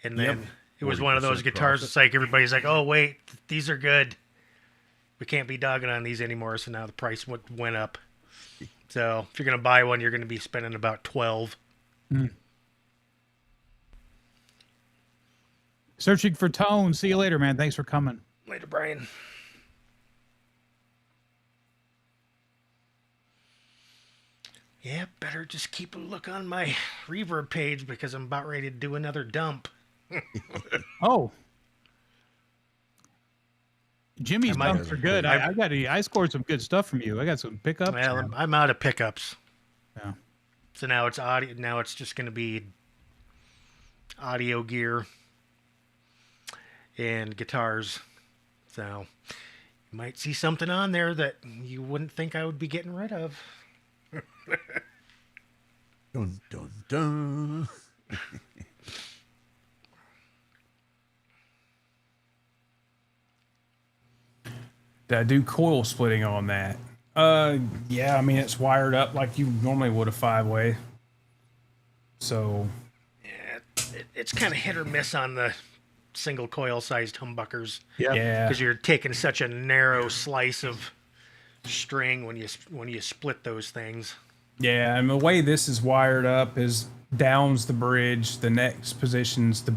then it was one of those 40% guitars. profit. It's like everybody's like, "Oh wait, these are good. We can't be dogging on these anymore." So now the price went up. So if you're going to buy one, you're going to be spending about 12. Searching for tone. See you later, man. Thanks for coming. Later, Brian. Yeah, better just keep a look on my reverb page because I'm about ready to do another dump. Oh. Jimmy's I might- dumps are good. I scored some good stuff from you. I got some pickups. Well, I'm out of pickups. Yeah. So now it's audio. Now it's just going to be audio gear and guitars. So you might see something on there that you wouldn't think I would be getting rid of. Dun, dun, dun. Did I do coil splitting on that? Yeah, I mean, it's wired up like you normally would a 5-way. So, Yeah, it's kind of hit or miss on the single coil sized humbuckers yeah. because you're taking such a narrow slice of string when you split those things. Yeah, and the way this is wired up is downs the bridge, the next positions the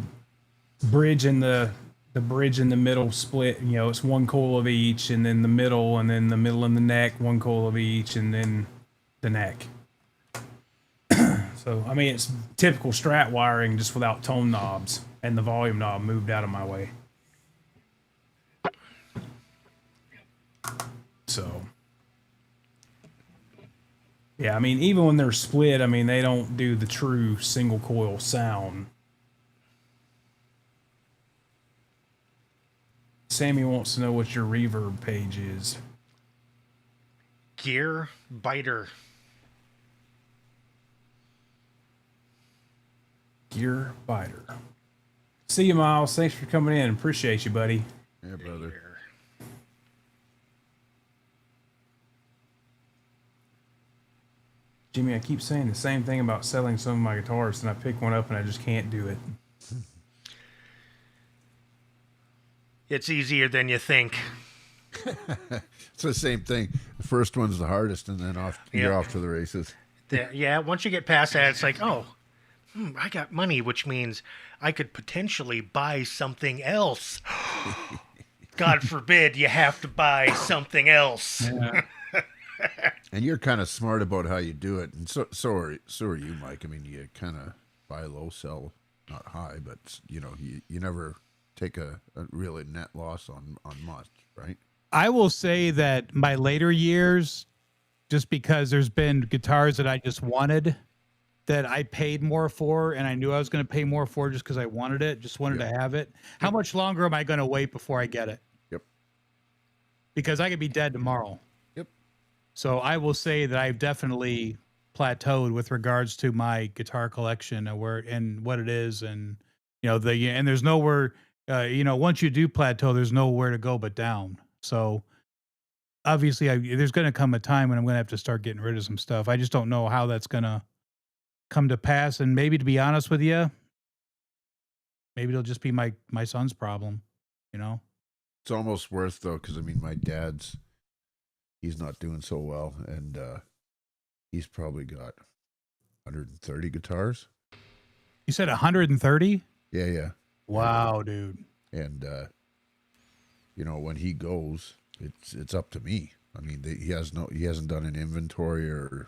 bridge and the bridge in the middle split. You know, it's one coil of each, and then the middle, and then the middle and the neck, one coil of each, and then the neck. So, I mean, it's typical Strat wiring just without tone knobs, and the volume knob moved out of my way. So, yeah, I mean, even when they're split, I mean, they don't do the true single coil sound. Sammy wants to know what your reverb page is. Gear biter. Gear biter. See you, Miles. Thanks for coming in. Appreciate you, buddy. Yeah, brother. Jimmy, I keep saying the same thing about selling some of my guitars, and I pick one up and I just can't do it. It's easier than you think. It's the same thing. The first one's the hardest, and then you're off to the races. Yeah, once you get past that, it's like, oh, I got money, which means I could potentially buy something else. God forbid you have to buy something else. Yeah. And you're kind of smart about how you do it, and so are you, Mike. I mean, you kind of buy low, sell not high, but you know, you never take a really net loss on much, right? I will say that my later years, just because there's been guitars that I just wanted, that I paid more for, and I knew I was going to pay more for just because I wanted it, just wanted to have it. How much longer am I going to wait before I get it? Yep. Because I could be dead tomorrow. Yep. So I will say that I've definitely plateaued with regards to my guitar collection and where and what it is, and you know and there's nowhere, once you do plateau, there's nowhere to go but down. So obviously, there's going to come a time when I'm going to have to start getting rid of some stuff. I just don't know how that's going to come to pass. And maybe, to be honest with you, maybe it'll just be my son's problem, you know? It's almost worth, though, because, I mean, my dad's, he's not doing so well, and he's probably got 130 guitars. You said 130? Yeah. Wow, dude. And, when he goes, it's up to me. I mean, he hasn't done an inventory or,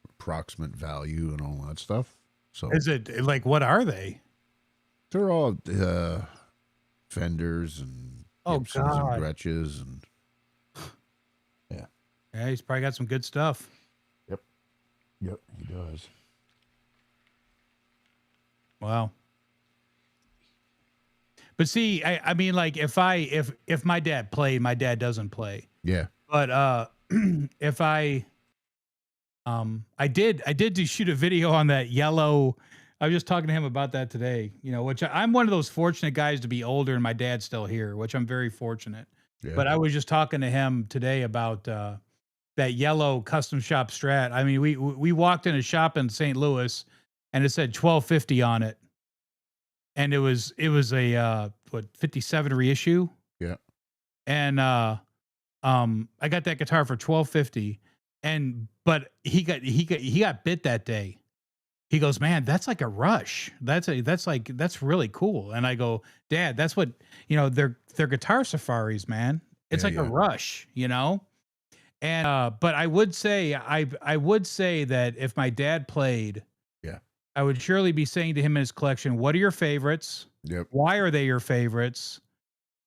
approximate value and all that stuff. So Is it like, what are they? they're all Fenders and Gibsons and Gretches and Yeah, he's probably got some good stuff. Yep, he does. Wow. But see, I mean, like, if my dad played, my dad doesn't play. Yeah. But if I did shoot a video on that yellow. I was just talking to him about that today, which I'm one of those fortunate guys to be older and my dad's still here, which I'm very fortunate. Yeah. But I was just talking to him today about that yellow custom shop Strat. I mean, we walked in a shop in St. Louis and it said 1250 on it. And it was a 57 reissue. Yeah. And I got that guitar for $12.50. But he got bit that day. He goes, man, that's like a rush. That's really cool. And I go, Dad, that's what, they're guitar safaris, man. It's like a rush, And but I would say I would say that if my dad played, I would surely be saying to him in his collection, what are your favorites? Yep. Why are they your favorites?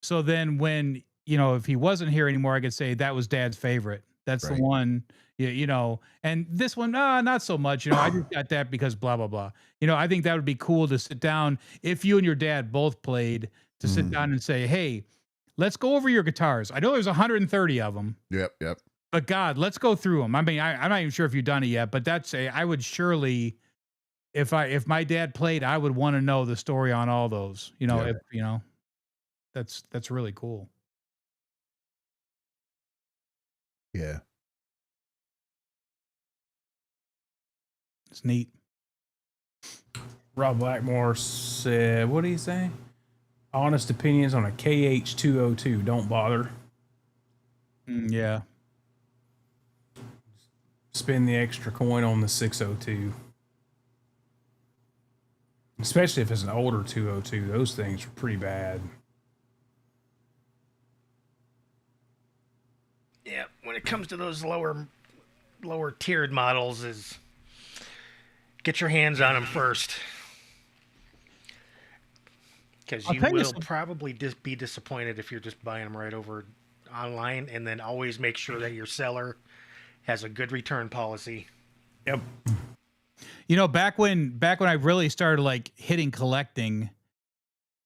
So then when, if he wasn't here anymore, I could say that was Dad's favorite. That's the one, and this one, not so much, I just got that because blah, blah, blah. I think that would be cool to sit down if you and your dad both played to sit down and say, hey, let's go over your guitars. I know there's 130 of them. Yep. But God, let's go through them. I mean, I'm not even sure if you've done it yet, but I would surely, if my dad played, I would want to know the story on all those, that's really cool. Yeah. It's neat. Rob Blackmore said, what did he say? Honest opinions on a KH202. Don't bother. Yeah. Spend the extra coin on the 602. Especially if it's an older 202. Those things are pretty bad. Yeah, when it comes to those lower tiered models, is get your hands on them first, because you will probably be disappointed if you're just buying them right over online. And then always make sure that your seller has a good return policy. Yep. Back when I really started like hitting collecting,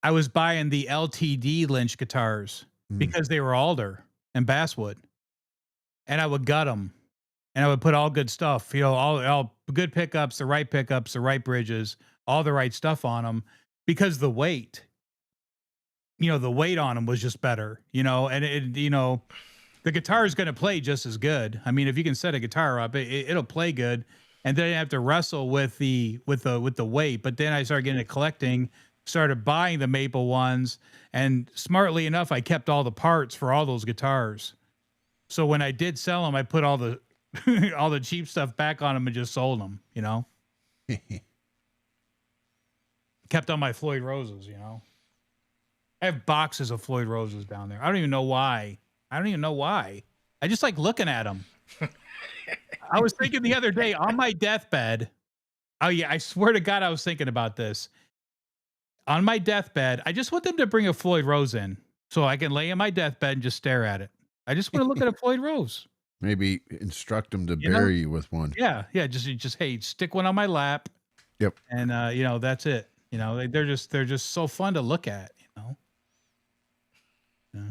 I was buying the LTD Lynch guitars because they were alder and basswood, and I would gut them, and I would put all good stuff, all good pickups, the right bridges, all the right stuff on them, because the weight on them was just better, and the guitar is going to play just as good. I mean, if you can set a guitar up, it'll play good. And then I have to wrestle with the weight. But then I started getting into collecting, started buying the maple ones, and smartly enough, I kept all the parts for all those guitars. So when I did sell them, I put all the all the cheap stuff back on them and just sold them. Kept on my Floyd Roses. I have boxes of Floyd Roses down there. I don't even know why. I just like looking at them. I was thinking the other day on my deathbed. Oh yeah, I swear to God, I was thinking about this. On my deathbed, I just want them to bring a Floyd Rose in so I can lay in my deathbed and just stare at it. I just want to look at a Floyd Rose. Maybe instruct them to bury you with one. Yeah. Just hey, stick one on my lap. Yep. And that's it. They're just so fun to look at. Yeah.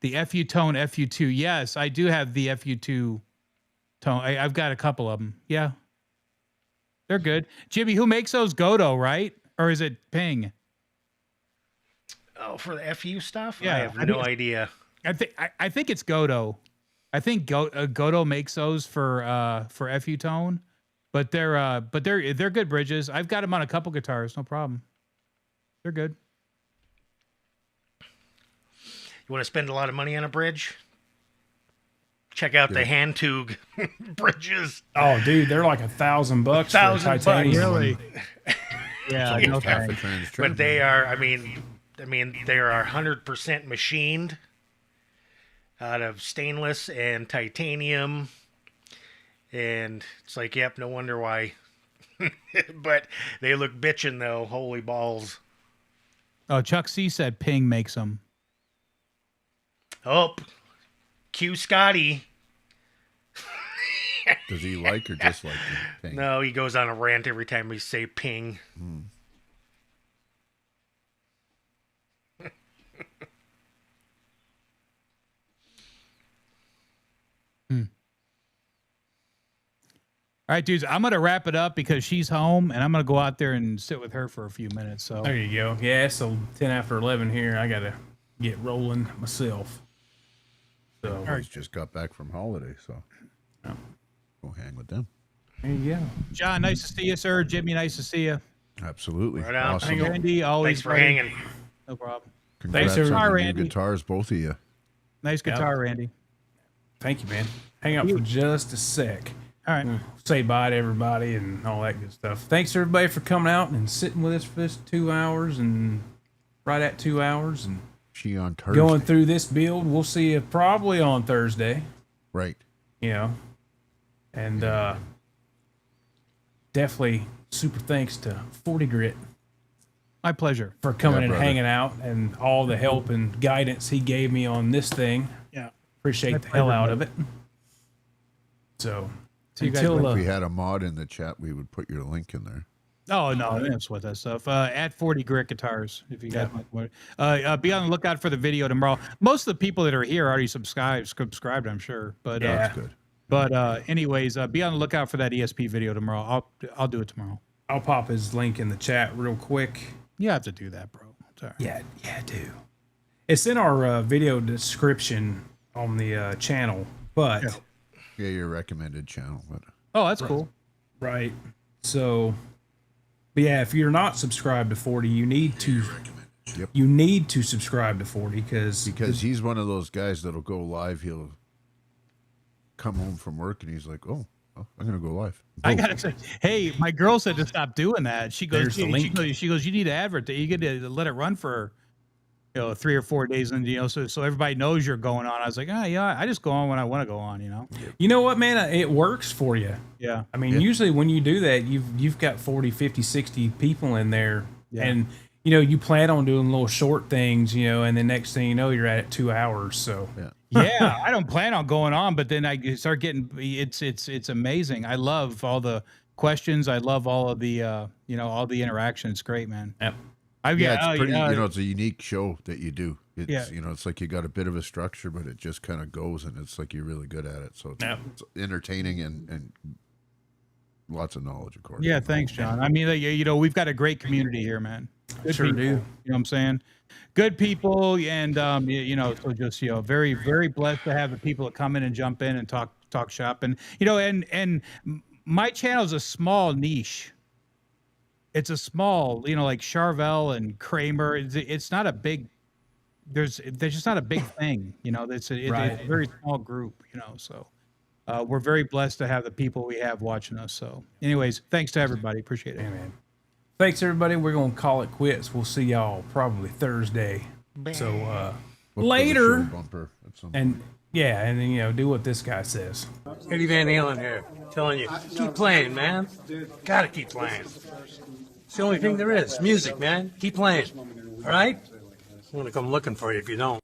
The FU Tone FU2. Yes, I do have the FU2 Tone. I've got a couple of them. Yeah. They're good. Jimmy, who makes those? Godot, right? Or is it Ping? Oh, for the FU stuff? Yeah, I have no idea. I think it's Godot. I think Godot makes those for FU Tone, but they're good bridges. I've got them on a couple guitars, no problem. They're good. You want to spend a lot of money on a bridge? Check out the Handtug bridges. Oh, dude, they're like $1,000 for titanium. Really? Yeah, no thanks. But they are. I mean, they are 100% machined out of stainless and titanium, and it's like, yep, no wonder why. But they look bitchin' though. Holy balls! Oh, Chuck C said Ping makes them. Oh, Q Scotty. Does he like or dislike Ping? No, he goes on a rant every time we say Ping. All right, dudes, I'm going to wrap it up because she's home, and I'm going to go out there and sit with her for a few minutes. So There you go. Yeah, so 10 after 11 here. I got to get rolling myself. So I just got back from holiday, so go hang with them. there you go. John, nice to see you, sir. Jimmy, nice to see you. Absolutely. Right on. Awesome. Randy, always Thanks for ready. hanging. No problem. Congrats Thanks, on the new Randy. guitars, both of you. Nice guitar, Randy. Thank you, man. Hang out for just a sec. All right. Say bye to everybody and all that good stuff. Thanks everybody for coming out and sitting with us for this 2 hours and right at 2 hours and She on Thursday. going through this build. We'll see you probably on Thursday. Right. You know, and definitely super thanks to 40 Grit My pleasure. for coming Yeah, and brother. hanging out and all the help and guidance he gave me on this thing. Yeah. Appreciate My the hell pleasure, out of it. So you guys until If we had a mod in the chat, we would put your link in there. Oh no, that's what that stuff. At 40 Grit Guitars, if you guys want. Be on the lookout for the video tomorrow. Most of the people that are here already subscribed, I'm sure. But Yeah. That's good. but anyways, be on the lookout for that ESP video tomorrow. I'll do it tomorrow. I'll pop his link in the chat real quick. You have to do that, bro. It's all right. Yeah, I do. It's in our video description on the channel, but Yeah, your recommended channel. But Oh, that's cool. right. So, but yeah, if you're not subscribed to 40, you need to. Yep. You need to subscribe to 40 because he's one of those guys that'll go live. He'll come home from work and he's like, "Oh, I'm gonna go live." I Boom. gotta say, hey, my girl said to stop doing that. She goes, There's the link. she goes, you need to advertise. You get to let it run for, 3 or 4 days, and so everybody knows you're going on. I was like, yeah, I just go on when I want to go on, you know what, man, it works for you. Yeah. I mean, usually when you do that, you've got 40, 50, 60 people in there, and you plan on doing little short things, and the next thing you know, you're at 2 hours. So Yeah, I don't plan on going on, but then I start getting it's amazing. I love all the questions. I love all of the all the interaction. It's great, man. Yep. Yeah, it's pretty. It's a unique show that you do. It's Yeah. it's like you got a bit of a structure, but it just kind of goes, and it's like you're really good at it. So it's entertaining and lots of knowledge, of course. Yeah, thanks, John. I mean, we've got a great community here, man. Good Sure people, do. You know what I'm saying? Good people, and so just very, very blessed to have the people that come in and jump in and talk shop, and and my channel is a small niche. It's a small, like Charvel and Kramer. It's not a big. There's just not a big thing, It's a very small group, So we're very blessed to have the people we have watching us. So, anyways, thanks to everybody. Appreciate it. Amen. Thanks, everybody. We're going to call it quits. We'll see y'all probably Thursday. So, Look for the later. show bumper at some And, yeah, and then, do what this guy says. Eddie Van Halen here, telling you, keep playing, man. Gotta keep playing. It's the only thing there is. Music, man. Keep playing. All right? I'm gonna come looking for you if you don't.